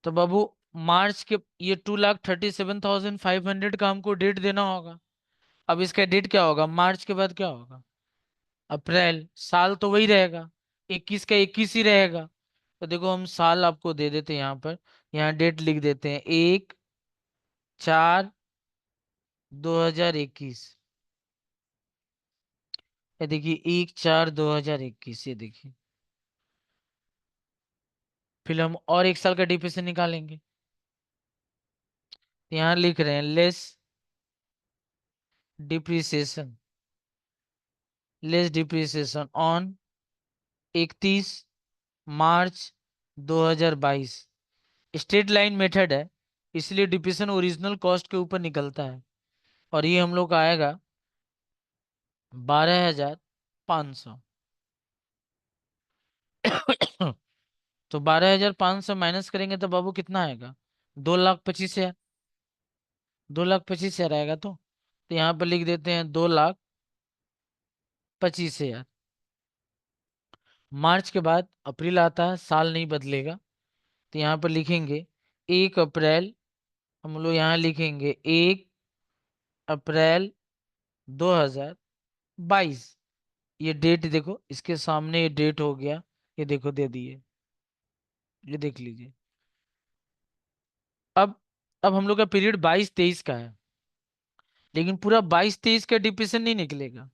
तो बाबू मार्च के, ये 2,37,500 का हमको डेट देना होगा। अब इसका डेट क्या होगा, मार्च के बाद क्या होगा? अप्रैल। साल तो वही रहेगा, 21 का 21 ही रहेगा। तो देखो हम साल आपको दे देते हैं यहाँ पर, यहाँ डेट लिख देते हैं 1/4/2021। ये देखिए 1/4/2021, ये देखिए। फिर हम और एक साल का डिप्रेशन निकालेंगे। तो यहाँ लिख रहे हैं less depreciation, less depreciation on 31 March 2022। Straight line method है, इसलिए डिप्रेशन ओरिजिनल कॉस्ट के ऊपर निकलता है। और ये हम लोग का आएगा 12,500। तो 12,500 माइनस करेंगे तो बाबू कितना आएगा? 2,25,000। 2,25,000 आएगा। तो यहाँ पर लिख देते हैं 2,25,000। मार्च के बाद अप्रैल आता है, साल नहीं बदलेगा। तो यहाँ पर लिखेंगे 1 अप्रैल, हम लोग यहाँ लिखेंगे 1 अप्रैल 2022। ये डेट देखो, इसके सामने ये डेट हो गया, ये देखो दे दिए, ये देख लीजिए। अब अब हम लोग का पीरियड 22-23 का है, लेकिन पूरा 22-23 का डिप्रेशन नहीं निकलेगा,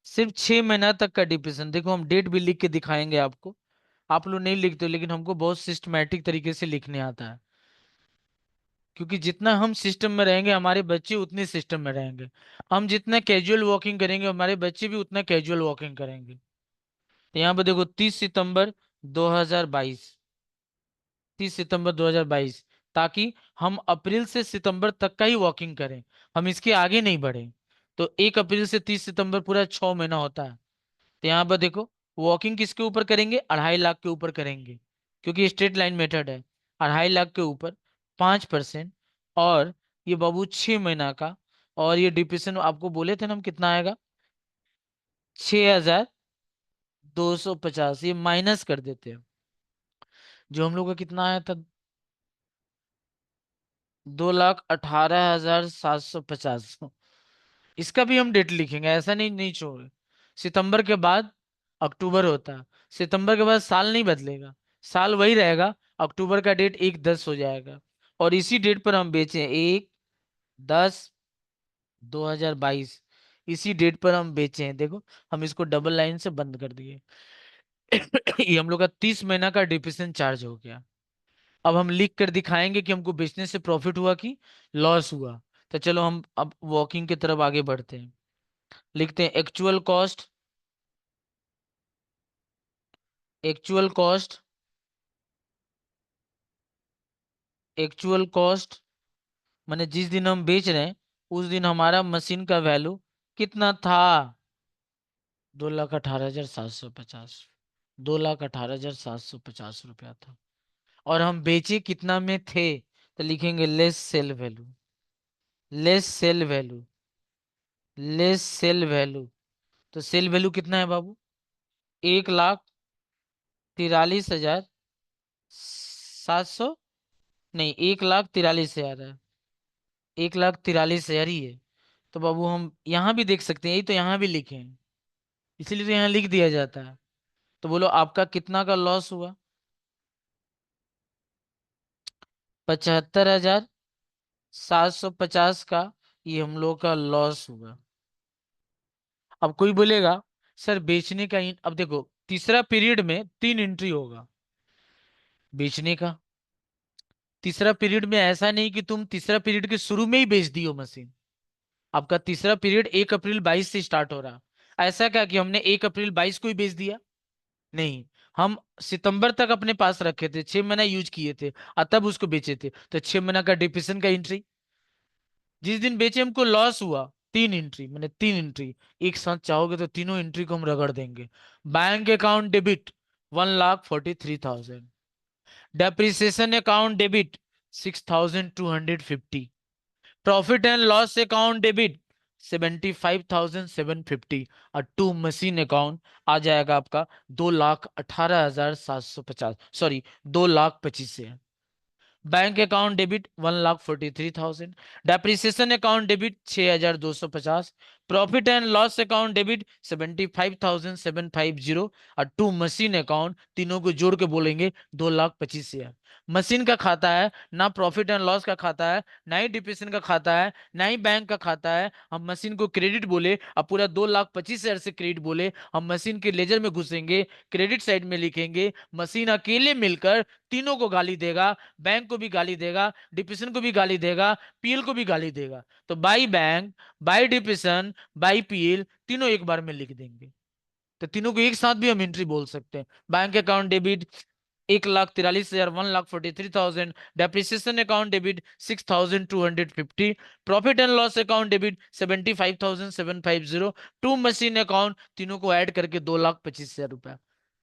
सिर्फ 6 महीना तक का डिप्रेशन। देखो हम डेट भी लिख के दिखाएंगे आपको। आप लोग नहीं लिखते हो, लेकिन हमको बहुत सिस्टमैटिक तरीके से लिखने आता है, क्योंकि जितना हम सिस्टम में रहेंगे हमारे बच्चे उतने सिस्टम में रहेंगे। हम जितना कैजुअल वॉकिंग करेंगे हमारे बच्चे भी उतना कैजुअल वॉकिंग करेंगे। तो यहाँ पर देखो 30 सितंबर 2022, 30 सितंबर 2022, ताकि हम अप्रैल से सितंबर तक का ही वॉकिंग करें, हम इसके आगे नहीं बढ़े। तो 1 अप्रैल से 30 सितंबर पूरा 6 महीना होता है। तो यहाँ पर देखो वॉकिंग किसके ऊपर करेंगे, 2.5 लाख के ऊपर करेंगे, क्योंकि स्ट्रेट लाइन मेथड है। 2.5 लाख के ऊपर 5%, और ये बाबू 6 महीना का। और ये डिप्रेशन आपको बोले थे ना हम, कितना आएगा? 6,250। ये माइनस कर देते हैं, जो हम लोग का कितना आया था, 2,18,750। इसका भी हम डेट लिखेंगे, ऐसा नहीं नहीं छोड़। सितंबर के बाद अक्टूबर होता है, सितंबर के बाद साल नहीं बदलेगा, साल वही रहेगा। अक्टूबर का डेट 1/10 हो जाएगा, और इसी डेट पर हम बेचे 1/10/2022। इसी डेट पर हम बेचे हैं, देखो हम इसको डबल लाइन से बंद कर दिए। ये हम लोग का 30 महीना का डिप्रेशन चार्ज हो गया। अब हम लिख कर दिखाएंगे कि हमको बेचने से प्रॉफिट हुआ कि लॉस हुआ। तो चलो हम अब वॉकिंग की तरफ आगे बढ़ते हैं। लिखते हैं एक्चुअल कॉस्ट, एक्चुअल कॉस्ट माने जिस दिन हम बेच रहे हैं उस दिन हमारा मशीन का वैल्यू कितना था? 2,18,750। 2,18,750 था। और हम बेचे कितना में थे? तो लिखेंगे less sale value, less sale value, less sale value. तो सेल वैल्यू कितना है बाबू? 1,43,700, नहीं 1,43,000 है, 1,43,000 ही है। तो बाबू हम यहाँ भी देख सकते हैं, यही तो यहाँ भी लिखे हैं, इसीलिए तो यहाँ लिख दिया जाता है। तो बोलो आपका कितना का लॉस हुआ? 75,750 का ये हम लोग का लॉस हुआ। अब कोई बोलेगा सर बेचने का अब देखो तीसरा पीरियड में 3 एंट्री होगा बेचने का। तीसरा पीरियड में ऐसा नहीं कि तुम तीसरा पीरियड के शुरू में ही बेच दियो मशीन। आपका तीसरा पीरियड 1 अप्रैल 22 से स्टार्ट हो रहा। ऐसा क्या कि हमने 1 अप्रैल 22 को ही बेच दिया? नहीं, हम सितंबर तक अपने पास रखे थे, 6 महीना यूज किए थे और तब उसको बेचे थे। तो 6 महीना का डिप्रेशन का एंट्री, जिस दिन बेचे हमको लॉस हुआ, 3 एंट्री, मैंने 3 एंट्री एक साथ चाहोगे तो तीनों एंट्री को हम रगड़ देंगे। Bank account debit 1,43,000, depreciation account debit 6,250, profit and loss account debit 75,750, और टू मशीन अकाउंट आ जाएगा आपका 2,18,750, sorry 2,25,000। Bank account debit 1,43,000, depreciation account debit 6,250, profit and loss account debit 75,750, और टू मशीन अकाउंट, तीनों को जोड़ के बोलेंगे 2,25,000। मशीन का खाता है ना, प्रॉफिट एंड लॉस का खाता है, ना ही डिप्रेशन का खाता है, ना ही बैंक का खाता है। हम मशीन को क्रेडिट बोले अब पूरा 2,25,000 से क्रेडिट बोले, हम मशीन के लेजर में घुसेंगे, क्रेडिट साइड में लिखेंगे, मशीन अकेले मिलकर तीनों को गाली देगा, बैंक को भी गाली देगा, डिप्रेशन को भी गाली देगा, पीएल को भी गाली देगा। तो by bank, by depression, by PL तीनों एक बार में लिख देंगे। तो तीनों को एक साथ भी हम एंट्री बोल सकते हैं। Bank account debit 1,43,000, 1,43,000, depreciation account debit 6,250, profit and loss account debit 75,750, to machine account, तीनों को ऐड करके 2,25,000 रुपया।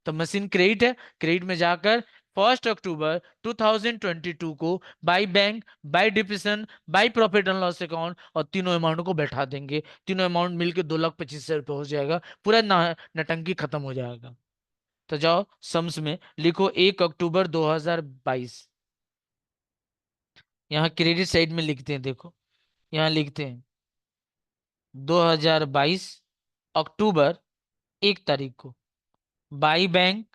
तो मशीन क्रेडिट है, क्रेडिट में जाकर 1 अक्टूबर 2022 को by bank, by depression, by profit and loss account और तीनों अमाउंट को बैठा देंगे। तीनों अमाउंट मिलके 2,25,000 रुपये हो जाएगा, पूरा नटंकी खत्म हो जाएगा। तो जाओ सम्स में लिखो 1 अक्टूबर 2022। यहाँ क्रेडिट साइड में लिखते हैं, देखो यहाँ लिखते हैं 2022 अक्टूबर 1 तारीख को by bank,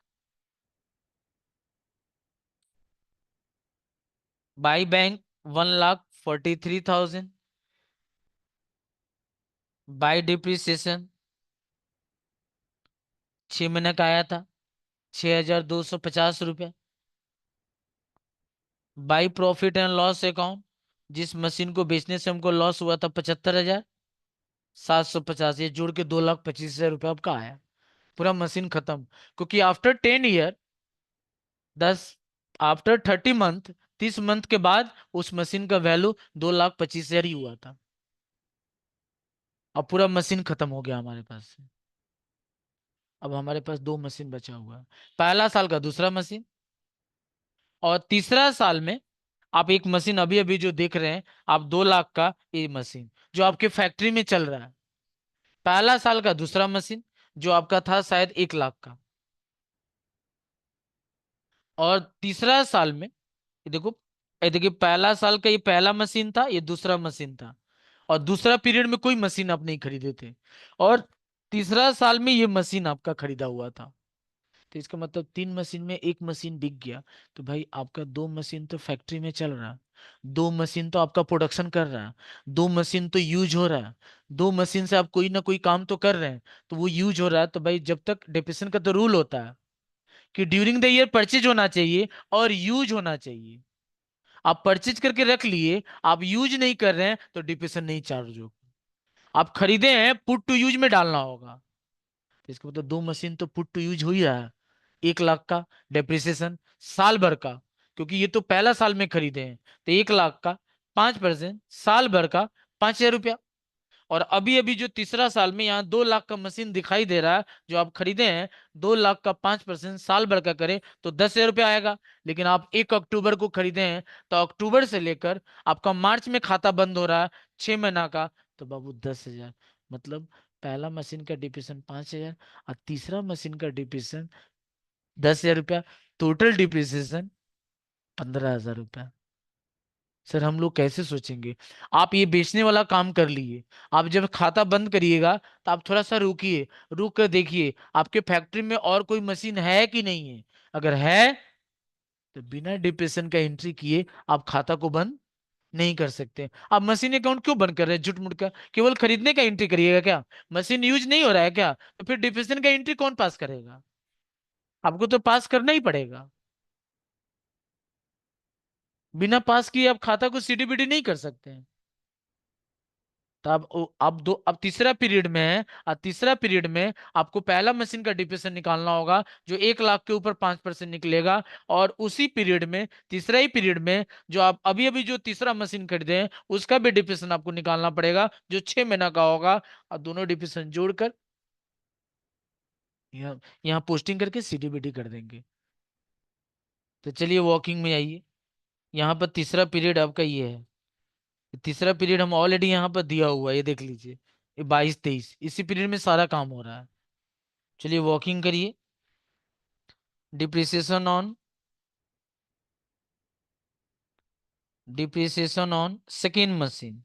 by bank 1,43,000, by depreciation 6 महीने का आया था 6,250 रुपया, by profit and loss account, जिस मशीन को बेचने से हमको लॉस हुआ था 75,750, ये जोड़ के 2,25,000 रुपया आपका आया। पूरा मशीन खत्म। क्योंकि आफ्टर 10 ईयर, 30 मंथ, 30 मंथ के बाद उस मशीन का वैल्यू 2,25,000 ही हुआ था। अब पूरा मशीन खत्म हो गया हमारे पास से। अब हमारे पास दो मशीन बचा हुआ है, पहला साल का दूसरा मशीन, और तीसरा साल में आप एक मशीन अभी अभी जो देख रहे हैं आप 2 लाख का, ये मशीन जो आपके फैक्ट्री में चल रहा है। पहला साल का दूसरा मशीन जो आपका था शायद 1 लाख का, और तीसरा साल में ये देखिए पहला साल का ये पहला मशीन था, ये दूसरा मशीन था, और दूसरा पीरियड में कोई मशीन आप नहीं खरीदे थे, और तीसरा साल में ये मशीन आपका खरीदा हुआ था। तो इसका मतलब 3 मशीन में एक मशीन बिक गया। तो भाई आपका दो मशीन तो फैक्ट्री में चल रहा है, दो मशीन तो आपका प्रोडक्शन कर रहा है, दो मशीन तो यूज हो रहा है, दो मशीन से आप कोई ना कोई काम तो कर रहे हैं, तो वो यूज हो रहा है। तो भाई जब तक डेप्रिसिएशन का तो रूल होता है कि ड्यूरिंग द ईयर परचेज होना चाहिए और यूज होना चाहिए। आप परचेज करके रख लिए, आप यूज नहीं कर रहे हैं तो डिप्रेशन नहीं चार्ज होगा। आप खरीदे हैं, पुट टू यूज में डालना होगा। तो इसका मतलब दो मशीन तो पुट टू यूज हो ही रहा है। 1 लाख का डेप्रिसिएशन साल भर का, क्योंकि ये तो पहला साल में खरीदे हैं, तो 1 लाख का 5% साल भर का 5,000 रुपया। और अभी अभी जो तीसरा साल में यहाँ 2 लाख का मशीन दिखाई दे रहा है जो आप खरीदे हैं, 2 लाख का 5% साल भर का करे तो 10,000 रुपया आएगा। लेकिन आप 1 अक्टूबर को खरीदे हैं, तो अक्टूबर से लेकर आपका मार्च में खाता बंद हो रहा है 6 महीना का, तो बाबू 10,000। मतलब पहला मशीन का डिप्रेशन 5,000 और तीसरा मशीन का डिप्रेशन 10,000 रुपया, टोटल डिप्रिसिएशन 15,000 रुपया। सर हम लोग कैसे सोचेंगे? आप ये बेचने वाला काम कर लिए, आप जब खाता बंद करिएगा तो आप थोड़ा सा रुकिए, रुक कर देखिए आपके फैक्ट्री में और कोई मशीन है कि नहीं है। अगर है तो बिना डिप्रेशन का एंट्री किए आप खाता को बंद नहीं कर सकते। आप मशीन अकाउंट क्यों बंद कर रहे हैं झूठ मूठ का? केवल खरीदने का एंट्री करिएगा क्या? मशीन यूज नहीं हो रहा है क्या? तो फिर डिप्रेशन का एंट्री कौन पास करेगा? आपको तो पास करना ही पड़ेगा। बिना पास किए आप खाता को सीडीबीडी नहीं कर सकते हैं। तो अब तीसरा पीरियड में है, और तीसरा पीरियड में आपको पहला मशीन का डिप्रेशन निकालना होगा जो 1 लाख के ऊपर 5% निकलेगा। और उसी पीरियड में, तीसरा ही पीरियड में, जो आप अभी अभी जो तीसरा मशीन खरीदे हैं उसका भी डिप्रेशन आपको निकालना पड़ेगा जो 6 महीना का होगा। और दोनों डिप्रेशन जोड़कर यहाँ यहाँ पोस्टिंग करके सीडीबीडी कर देंगे। तो चलिए वॉकिंग में आइए। यहाँ पर तीसरा पीरियड आपका ये है। तीसरा पीरियड हम ऑलरेडी यहाँ पर दिया हुआ है, ये देख लीजिए, ये 22-23 इसी पीरियड में सारा काम हो रहा है। चलिए वॉकिंग करिए। Depreciation on second machine.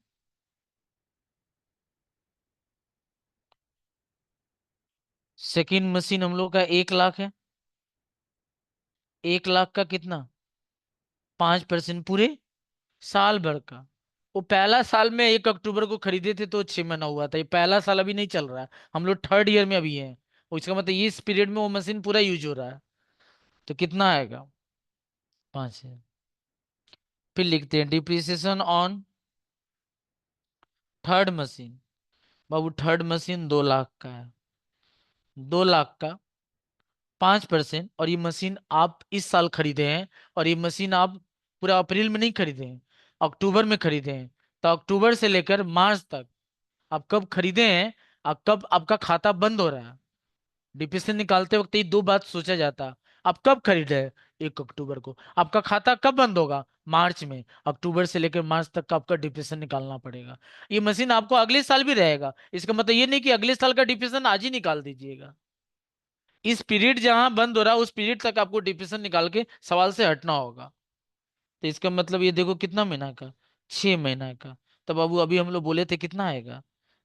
Second machine हम लोग का 1 लाख है। 1 लाख का कितना? 5% पूरे साल भर का। वो पहला साल में 1 अक्टूबर को खरीदे थे तो 6 महीना हुआ था, ये पहला साल अभी नहीं चल रहा है, हम लोग थर्ड ईयर में अभी हैं। और इसका मतलब ये इस पीरियड में वो मशीन पूरा यूज हो रहा है। तो कितना आएगा? 5 है। फिर लिखते हैं depreciation on third machine. Babu third machine 2 lakh का है। 2 लाख का 5%, और ये मशीन आप इस साल खरीदे हैं। और ये मशीन आप पूरा अप्रैल में नहीं खरीदे हैं, अक्टूबर में खरीदे हैं। तो अक्टूबर से लेकर मार्च तक आप कब खरीदे हैं, आप कब आपका खाता बंद हो रहा है? डिप्रेशन निकालते वक्त ये दो बात सोचा जाता है। आप कब खरीदे हैं? 1 अक्टूबर को। आपका खाता कब बंद होगा? मार्च में। अक्टूबर से लेकर मार्च तक का आपका डिप्रेशन निकालना पड़ेगा। ये मशीन आपको अगले साल भी रहेगा, इसका मतलब ये नहीं कि अगले साल का डिप्रेशन आज ही निकाल दीजिएगा। इस पीरियड जहां बंद हो रहा है उस पीरियड तक आपको डिप्रेशन निकाल के सवाल से हटना होगा। तो इसका मतलब ये देखो कितना महीना का? 6 महीना का। तो बाबू अभी हम लोग बोले थे कितना आएगा?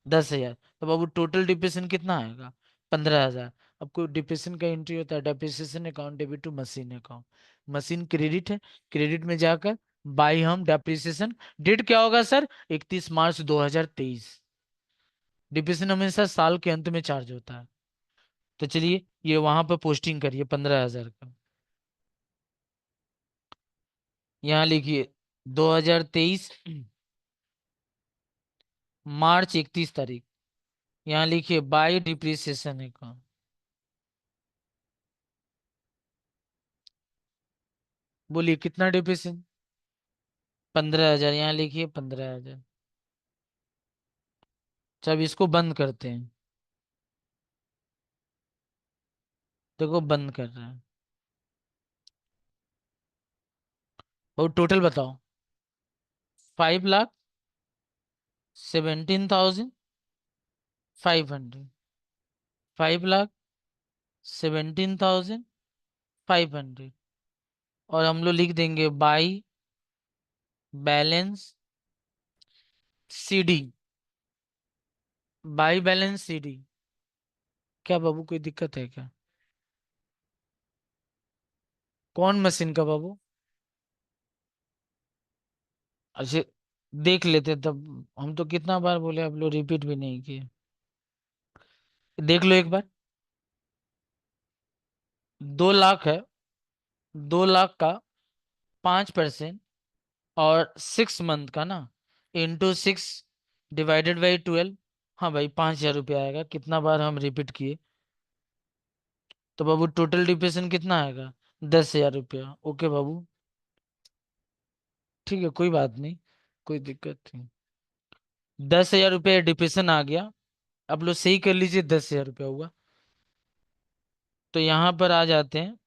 10,000। तो बाबू टोटल डिप्रेशन कितना आएगा? 15,000। अब कोई डिप्रेशन का एंट्री होता है depreciation account debit to machine account. Machine credit है, क्रेडिट में जाकर बाई हम डेप्रिसिएशन। डेट क्या होगा सर? 31 मार्च 2023। डिप्रेशन हमेशा साल के अंत में चार्ज होता है। तो चलिए ये वहां पर पोस्टिंग करिए 15,000 का। यहाँ लिखिए 2023 मार्च 31 तारीख। यहाँ लिखिए बाई डिप्रिसिएशन अकाउंट। बोलिए कितना डिप्रिसिएशन? 15,000। यहाँ लिखिए 15,000। जब इसको बंद करते हैं, देखो बंद कर रहे हैं। और टोटल बताओ। 5,17,500। 5,17,500। और हम लोग लिख देंगे by balance CD. By balance CD. क्या बाबू कोई दिक्कत है क्या? कौन मशीन का बाबू? अच्छा, देख लेते तब। हम तो कितना बार बोले, आप लोग रिपीट भी नहीं किए। देख लो एक बार। 2 लाख है। 2 लाख का 5%, और 6 मंथ का ना, × 6 डिवाइडेड बाई 12। हाँ भाई 5,000 रुपया आएगा, कितना बार हम रिपीट किए। तो बाबू टोटल डिप्रेशन कितना आएगा? 10,000 रुपया। ओके बाबू, ठीक है कोई बात नहीं, कोई दिक्कत नहीं। 10,000 रुपया डिप्रेशन आ गया। आप लोग सही कर लीजिए, 10,000 रुपया हुआ। तो यहाँ पर आ जाते हैं।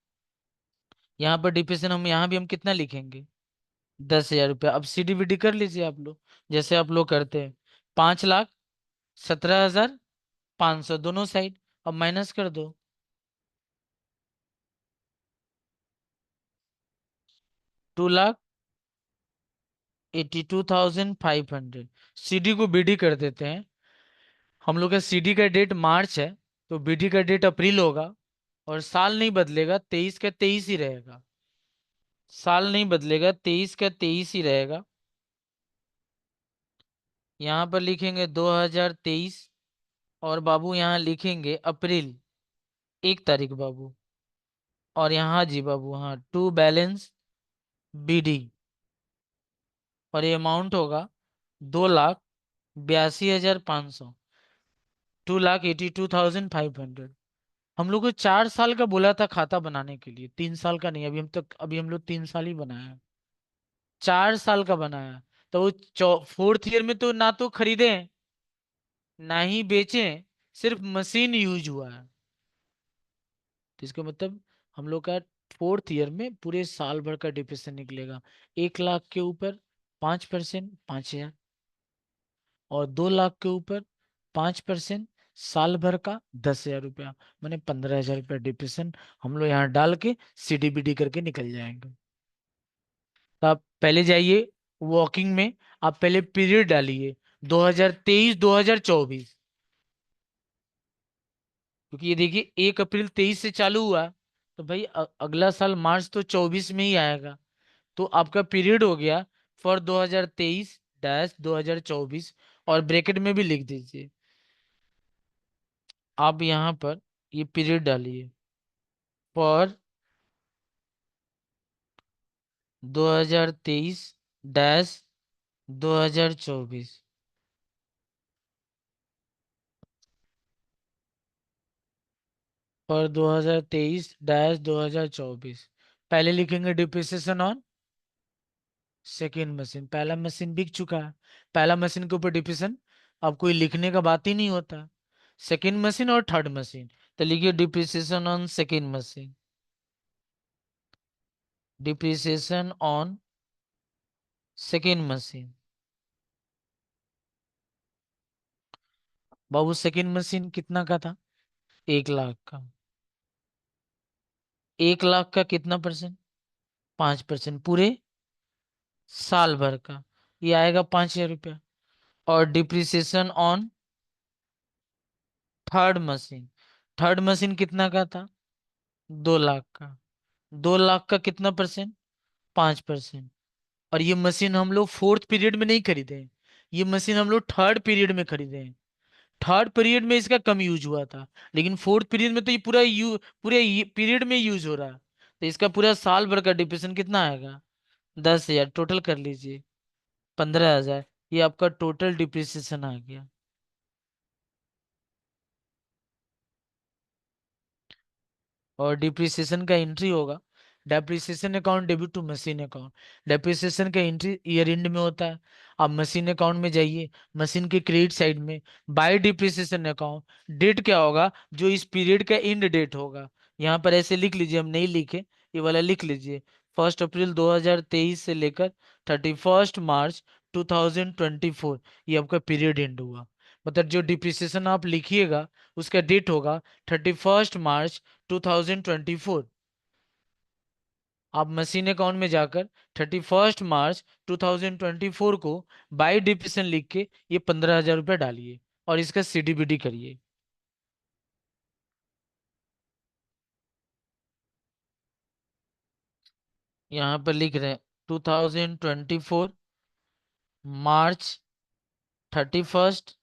यहाँ पर डिप्रेशन हम यहाँ भी हम कितना लिखेंगे? 10,000 रुपया। अब सीडीबीडी कर लीजिए आप लोग, जैसे आप लोग करते हैं। 5,17,500 दोनों साइड। अब माइनस कर दो। 2 लाख 82,500। सीडी को बीडी कर देते हैं। हम लोग का सीडी का डेट मार्च है, तो बीडी का डेट अप्रैल होगा। और साल नहीं बदलेगा, 23 का 23 ही रहेगा। साल नहीं बदलेगा, 23 का 23 ही रहेगा। यहाँ पर लिखेंगे 2023। और बाबू यहाँ लिखेंगे अप्रैल 1 तारीख बाबू। और यहाँ जी बाबू, हाँ, टू बैलेंस बीडी। और ये अमाउंट होगा 2,82,500। 2,82,500। हम लोग को 4 साल का बोला था खाता बनाने के लिए, 3 साल का नहीं। अभी हम लोग 3 साल ही बनाया है। 4 साल का बनाया। तो वो फोर्थ ईयर में तो ना तो खरीदे हैं, ना ही बेचे, सिर्फ मशीन यूज हुआ है। तो इसका मतलब हम लोग का फोर्थ ईयर में पूरे साल भर का डिप्रेशन निकलेगा। 1 लाख के ऊपर 5%, 5,000। और 2 लाख के ऊपर 5%, साल भर का 10,000 रुपया। मैंने 15,000 रुपया डिप्रेशन हम लोग यहाँ डाल के सीडीबीडी करके निकल जाएंगे। तो आप पहले जाइए वॉकिंग में, आप पहले पीरियड डालिए 2023 2024। क्योंकि ये देखिए 1 अप्रैल 23 से चालू हुआ, तो भाई अगला साल मार्च तो 24 में ही आएगा। तो आपका पीरियड हो गया फॉर 2023-2024। और ब्रैकेट में भी लिख दीजिए। आप यहाँ पर ये पीरियड डालिए फॉर 2023-2024। और 2023-2024 पहले लिखेंगे डिप्रिसिएशन ऑन सेकेंड मशीन। पहला मशीन बिक चुका है, पहला मशीन के ऊपर डिप्रिसिएशन अब कोई लिखने का बात ही नहीं होता। सेकेंड मशीन और थर्ड मशीन, तो लिखिए depreciation on second machine. Depreciation on second machine. Babu second machine कितना का था? 1 लाख का। 1 लाख का कितना परसेंट? 5% पूरे साल भर का। ये आएगा 5,000 रुपया। और depreciation on third machine. Third machine कितना का था? 2 लाख का। 2 लाख का कितना परसेंट? 5%। और ये मशीन हम लोग फोर्थ पीरियड में नहीं खरीदे हैं, ये मशीन हम लोग थर्ड पीरियड में खरीदे हैं। थर्ड पीरियड में इसका कम यूज हुआ था, लेकिन फोर्थ पीरियड में तो ये पूरे पीरियड में यूज हो रहा है। तो इसका पूरा साल भर का डिप्रेशन कितना आएगा? 10,000। टोटल कर लीजिए 15,000। ये आपका टोटल डिप्रिसिएशन आ गया। और डिप्रिसिएशन का एंट्री होगा depreciation account debit to machine account. Depreciation का एंट्री ईयर एंड में होता है। आप मशीन अकाउंट में जाइए, मशीन के क्रेडिट साइड में बाय डिप्रिसिएशन अकाउंट, डेट क्या होगा? जो इस पीरियड का एंड डेट होगा। यहाँ पर ऐसे लिख लीजिए, हम नहीं लिखे, ये वाला लिख लीजिए। 1 अप्रैल 2023 से लेकर 31 मार्च 2024, ये आपका पीरियड एंड हुआ। मतलब जो डिप्रिसिएशन आप लिखिएगा उसका डेट होगा 31 मार्च 2024। आप मशीन अकाउंट में जाकर 31 मार्च 2024 को बाई डिप्रेशन लिख के ये 15,000 रुपये डालिए और इसका सीडीबीडी करिए। यहाँ पर लिख रहे हैं 2024 मार्च 31।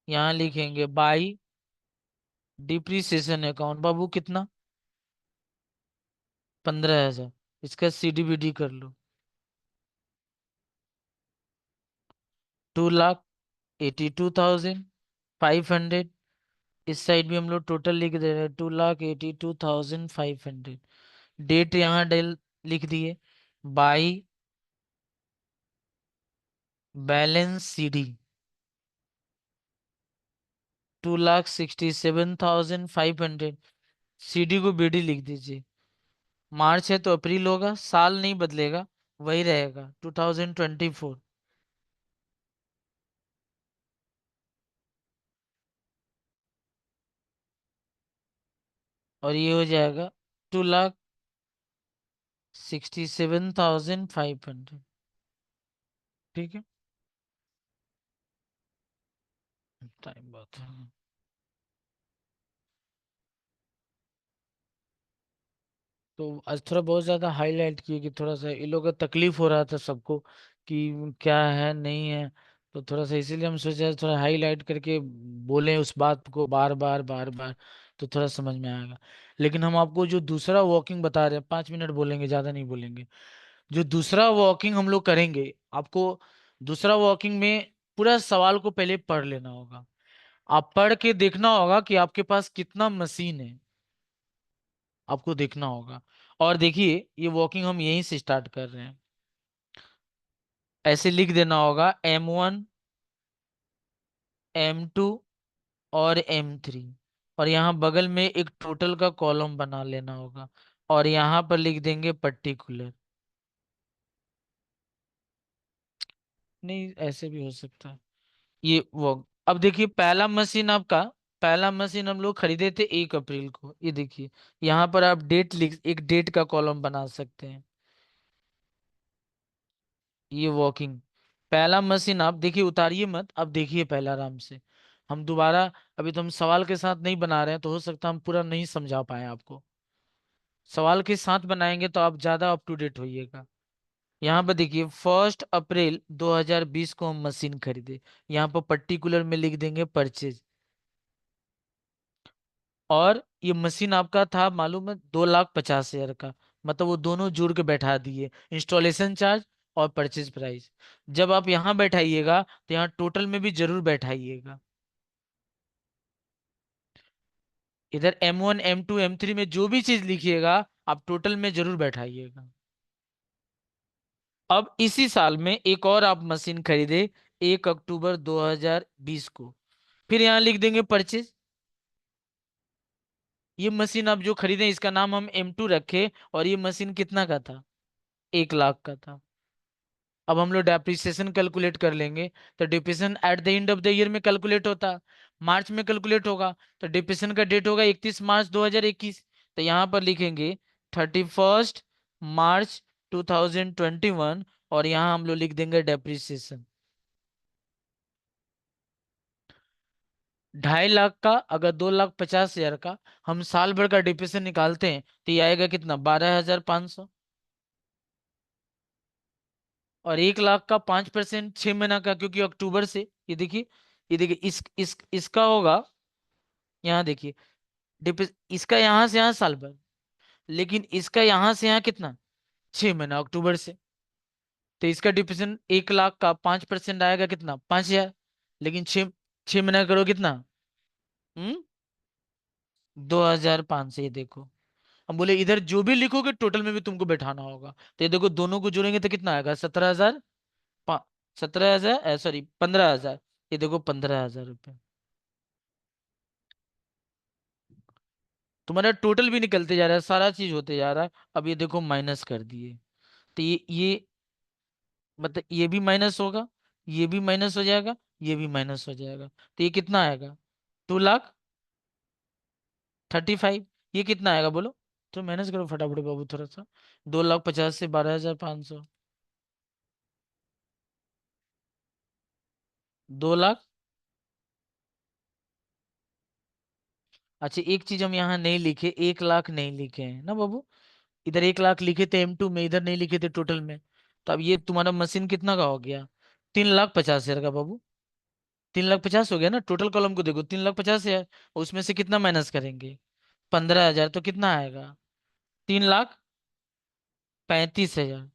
यहाँ लिखेंगे बाई डिप्रिसिएशन अकाउंट। बाबू कितना? 15,000। इसका सीडीबीडी कर लो। 2,82,500। इस साइड भी हम लोग टोटल लिख दे रहे हैं 2,82,500। डेट यहाँ डेल लिख दिए बाई बैलेंस सीडी 2,67,500। सीडी को बीडी लिख दीजिए। मार्च है तो अप्रैल होगा, साल नहीं बदलेगा, वही रहेगा 2024। और ये हो जाएगा 2,67,500। ठीक है, टाइम बहुत है। तो आज थोड़ा बहुत ज्यादा हाईलाइट किए कि थोड़ा सा इन लोगों को तकलीफ हो रहा था सबको कि क्या है नहीं है। तो थोड़ा सा इसीलिए हम सोचे थोड़ा हाईलाइट करके बोलें उस बात को बार बार बार बार, तो थोड़ा समझ में आएगा। लेकिन हम आपको जो दूसरा वॉकिंग बता रहे हैं, 5 मिनट बोलेंगे, ज्यादा नहीं बोलेंगे। जो दूसरा वॉकिंग हम लोग करेंगे, आपको दूसरा वॉकिंग में पूरा सवाल को पहले पढ़ लेना होगा। आप पढ़ के देखना होगा कि आपके पास कितना मशीन है, आपको देखना होगा। और देखिए ये वॉकिंग हम यहीं से स्टार्ट कर रहे हैं। ऐसे लिख देना होगा M1, M2 और M3। और यहाँ बगल में एक टोटल का कॉलम बना लेना होगा, और यहाँ पर लिख देंगे पर्टिकुलर। नहीं, ऐसे भी हो सकता है। ये वो, अब देखिए पहला मशीन आपका, पहला मशीन हम लोग खरीदे थे 1 अप्रैल को। ये देखिए यहाँ पर आप डेट लिख, एक डेट का कॉलम बना सकते हैं। ये वॉकिंग पहला मशीन आप देखिए, उतारिए मत, अब देखिए पहले आराम से। हम दोबारा, अभी तो हम सवाल के साथ नहीं बना रहे हैं, तो हो सकता है हम पूरा नहीं समझा पाए आपको। सवाल के साथ बनाएंगे तो आप ज्यादा अप टू डेट होइएगा। यहाँ पर देखिए 1 अप्रैल 2020 को हम मशीन खरीदे। यहाँ पर पर्टिकुलर में लिख देंगे परचेज। और ये मशीन आपका था मालूम है 2,50,000 का। मतलब वो दोनों जोड़ के बैठा दिए, इंस्टॉलेशन चार्ज और परचेज प्राइस। जब आप यहाँ बैठाइएगा तो यहाँ टोटल में भी जरूर बैठाइएगा। इधर M1 M2 M3 में जो भी चीज लिखिएगा आप टोटल में जरूर बैठाइएगा। अब इसी साल में एक और आप मशीन खरीदे 1 अक्टूबर 2020 को। फिर यहाँ लिख देंगे परचेज। ये मशीन आप जो खरीदे इसका नाम हम M2 रखे, और ये मशीन कितना का था? 1 लाख का था। अब हम लोग डेप्रिसिएशन कैलकुलेट कर लेंगे। तो depreciation at the end of the year में कैलकुलेट होता, मार्च में कैलकुलेट होगा। तो डिप्रिसिएशन का डेट होगा 31 मार्च 2021। तो यहाँ पर लिखेंगे 31 मार्च 2021, और यहाँ हम लोग लिख देंगे डेप्रिसिएशन। 2.5 लाख का, अगर 2,50,000 का हम साल भर का डिप्रिसिएशन निकालते हैं तो ये आएगा कितना? 12,500। और 1 लाख का 5% 6 महीना का, क्योंकि अक्टूबर से, ये देखिए इस इसका होगा। यहाँ देखिए इसका यहाँ से यहाँ साल भर, लेकिन इसका यहाँ से यहाँ कितना? 6 महीना अक्टूबर से। तो इसका डिप्रेशन 1 लाख का 5% आएगा कितना? 5,000। लेकिन 6 महीना करो कितना? 2,500। ये देखो, हम बोले इधर जो भी लिखोगे टोटल में भी तुमको बैठाना होगा। तो ये देखो दोनों को जोड़ेंगे तो कितना आएगा? 17,000। 17,000, सॉरी 15,000। ये देखो 15,000 रुपये तुम्हारा टोटल भी निकलते जा रहा है, सारा चीज होते जा रहा है। अब ये देखो माइनस कर दिए, तो ये मतलब ये भी माइनस होगा, ये भी माइनस हो जाएगा, ये भी माइनस हो जाएगा। तो ये कितना आएगा? 2,35,000। ये कितना आएगा बोलो? तो माइनस करो फटाफट बाबू थोड़ा सा। 2,50,000 से 12,500, 2 लाख। अच्छा एक चीज हम यहाँ नहीं लिखे, 1 लाख नहीं लिखे हैं ना बाबू। इधर 1 लाख लिखे थे M2 में, इधर नहीं लिखे थे टोटल में। तो अब ये तुम्हारा मशीन कितना का हो गया? 3,50,000 का बाबू। 3,50,000 हो गया ना। टोटल कॉलम को देखो, 3,50,000, उसमें से कितना माइनस करेंगे? 15,000। तो कितना आएगा? 3,35,000।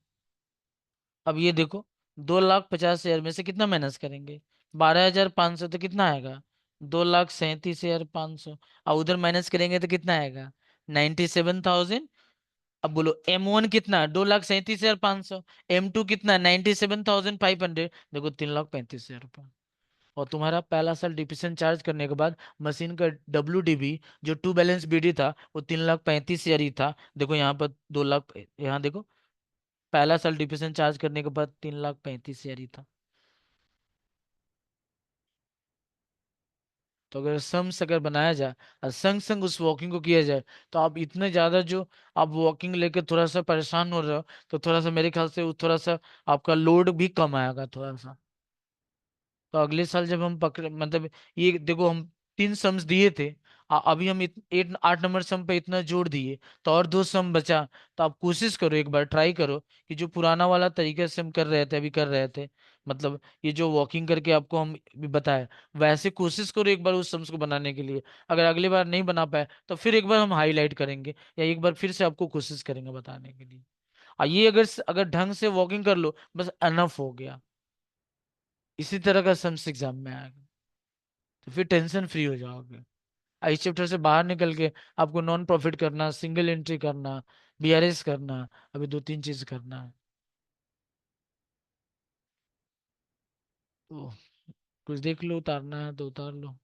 अब ये देखो 2,50,000 में से कितना माइनस करेंगे? 12,500। तो कितना आएगा? 2,37,500। और उधर माइनस करेंगे तो कितना आएगा? 97,000। अब बोलो M1 कितना? 2,37,500। M2 कितना? 97,500। देखो 3,35,000 रुपये। और तुम्हारा पहला साल डिप्रेशन चार्ज करने के बाद मशीन का WDB, जो टू बैलेंस BD था, वो 3,35,000 ही था। देखो यहाँ पर 2 लाख, यहाँ देखो पहला साल डिप्रेशन चार्ज करने के बाद 3,35,000 ही था। तो अगर सम्स अगर बनाया जाए और संग संग उस वॉकिंग को किया जाए, तो आप इतने ज्यादा जो आप वॉकिंग लेके थोड़ा सा परेशान हो रहे हो, तो थोड़ा सा मेरे ख्याल से वो थोड़ा सा आपका लोड भी कम आएगा थोड़ा सा। तो अगले साल जब हम पकड़ मतलब, ये देखो हम 3 सम्स दिए थे, अभी हम 8 नंबर सम पे इतना जोड़ दिए, तो और 2 सम बचा। तो आप कोशिश करो, एक बार ट्राई करो कि जो पुराना वाला तरीके से हम कर रहे थे, अभी कर रहे थे, मतलब ये जो वॉकिंग करके आपको हम भी बताए, वैसे कोशिश करो एक बार उस सम्स को बनाने के लिए। अगर अगली बार नहीं बना पाए तो फिर एक बार हम हाईलाइट करेंगे, या एक बार फिर से आपको कोशिश करेंगे बताने के लिए। ये अगर अगर ढंग से वॉकिंग कर लो, बस अनफ हो गया। इसी तरह का सम्स एग्जाम में आएगा, तो फिर टेंशन फ्री हो जाओगे। इस चैप्टर से बाहर निकल के आपको नॉन प्रॉफिट करना, सिंगल एंट्री करना, बीआरएस करना, अभी 2-3 चीज करना है। तो कुछ देख लो, उतारना है तो उतार लो।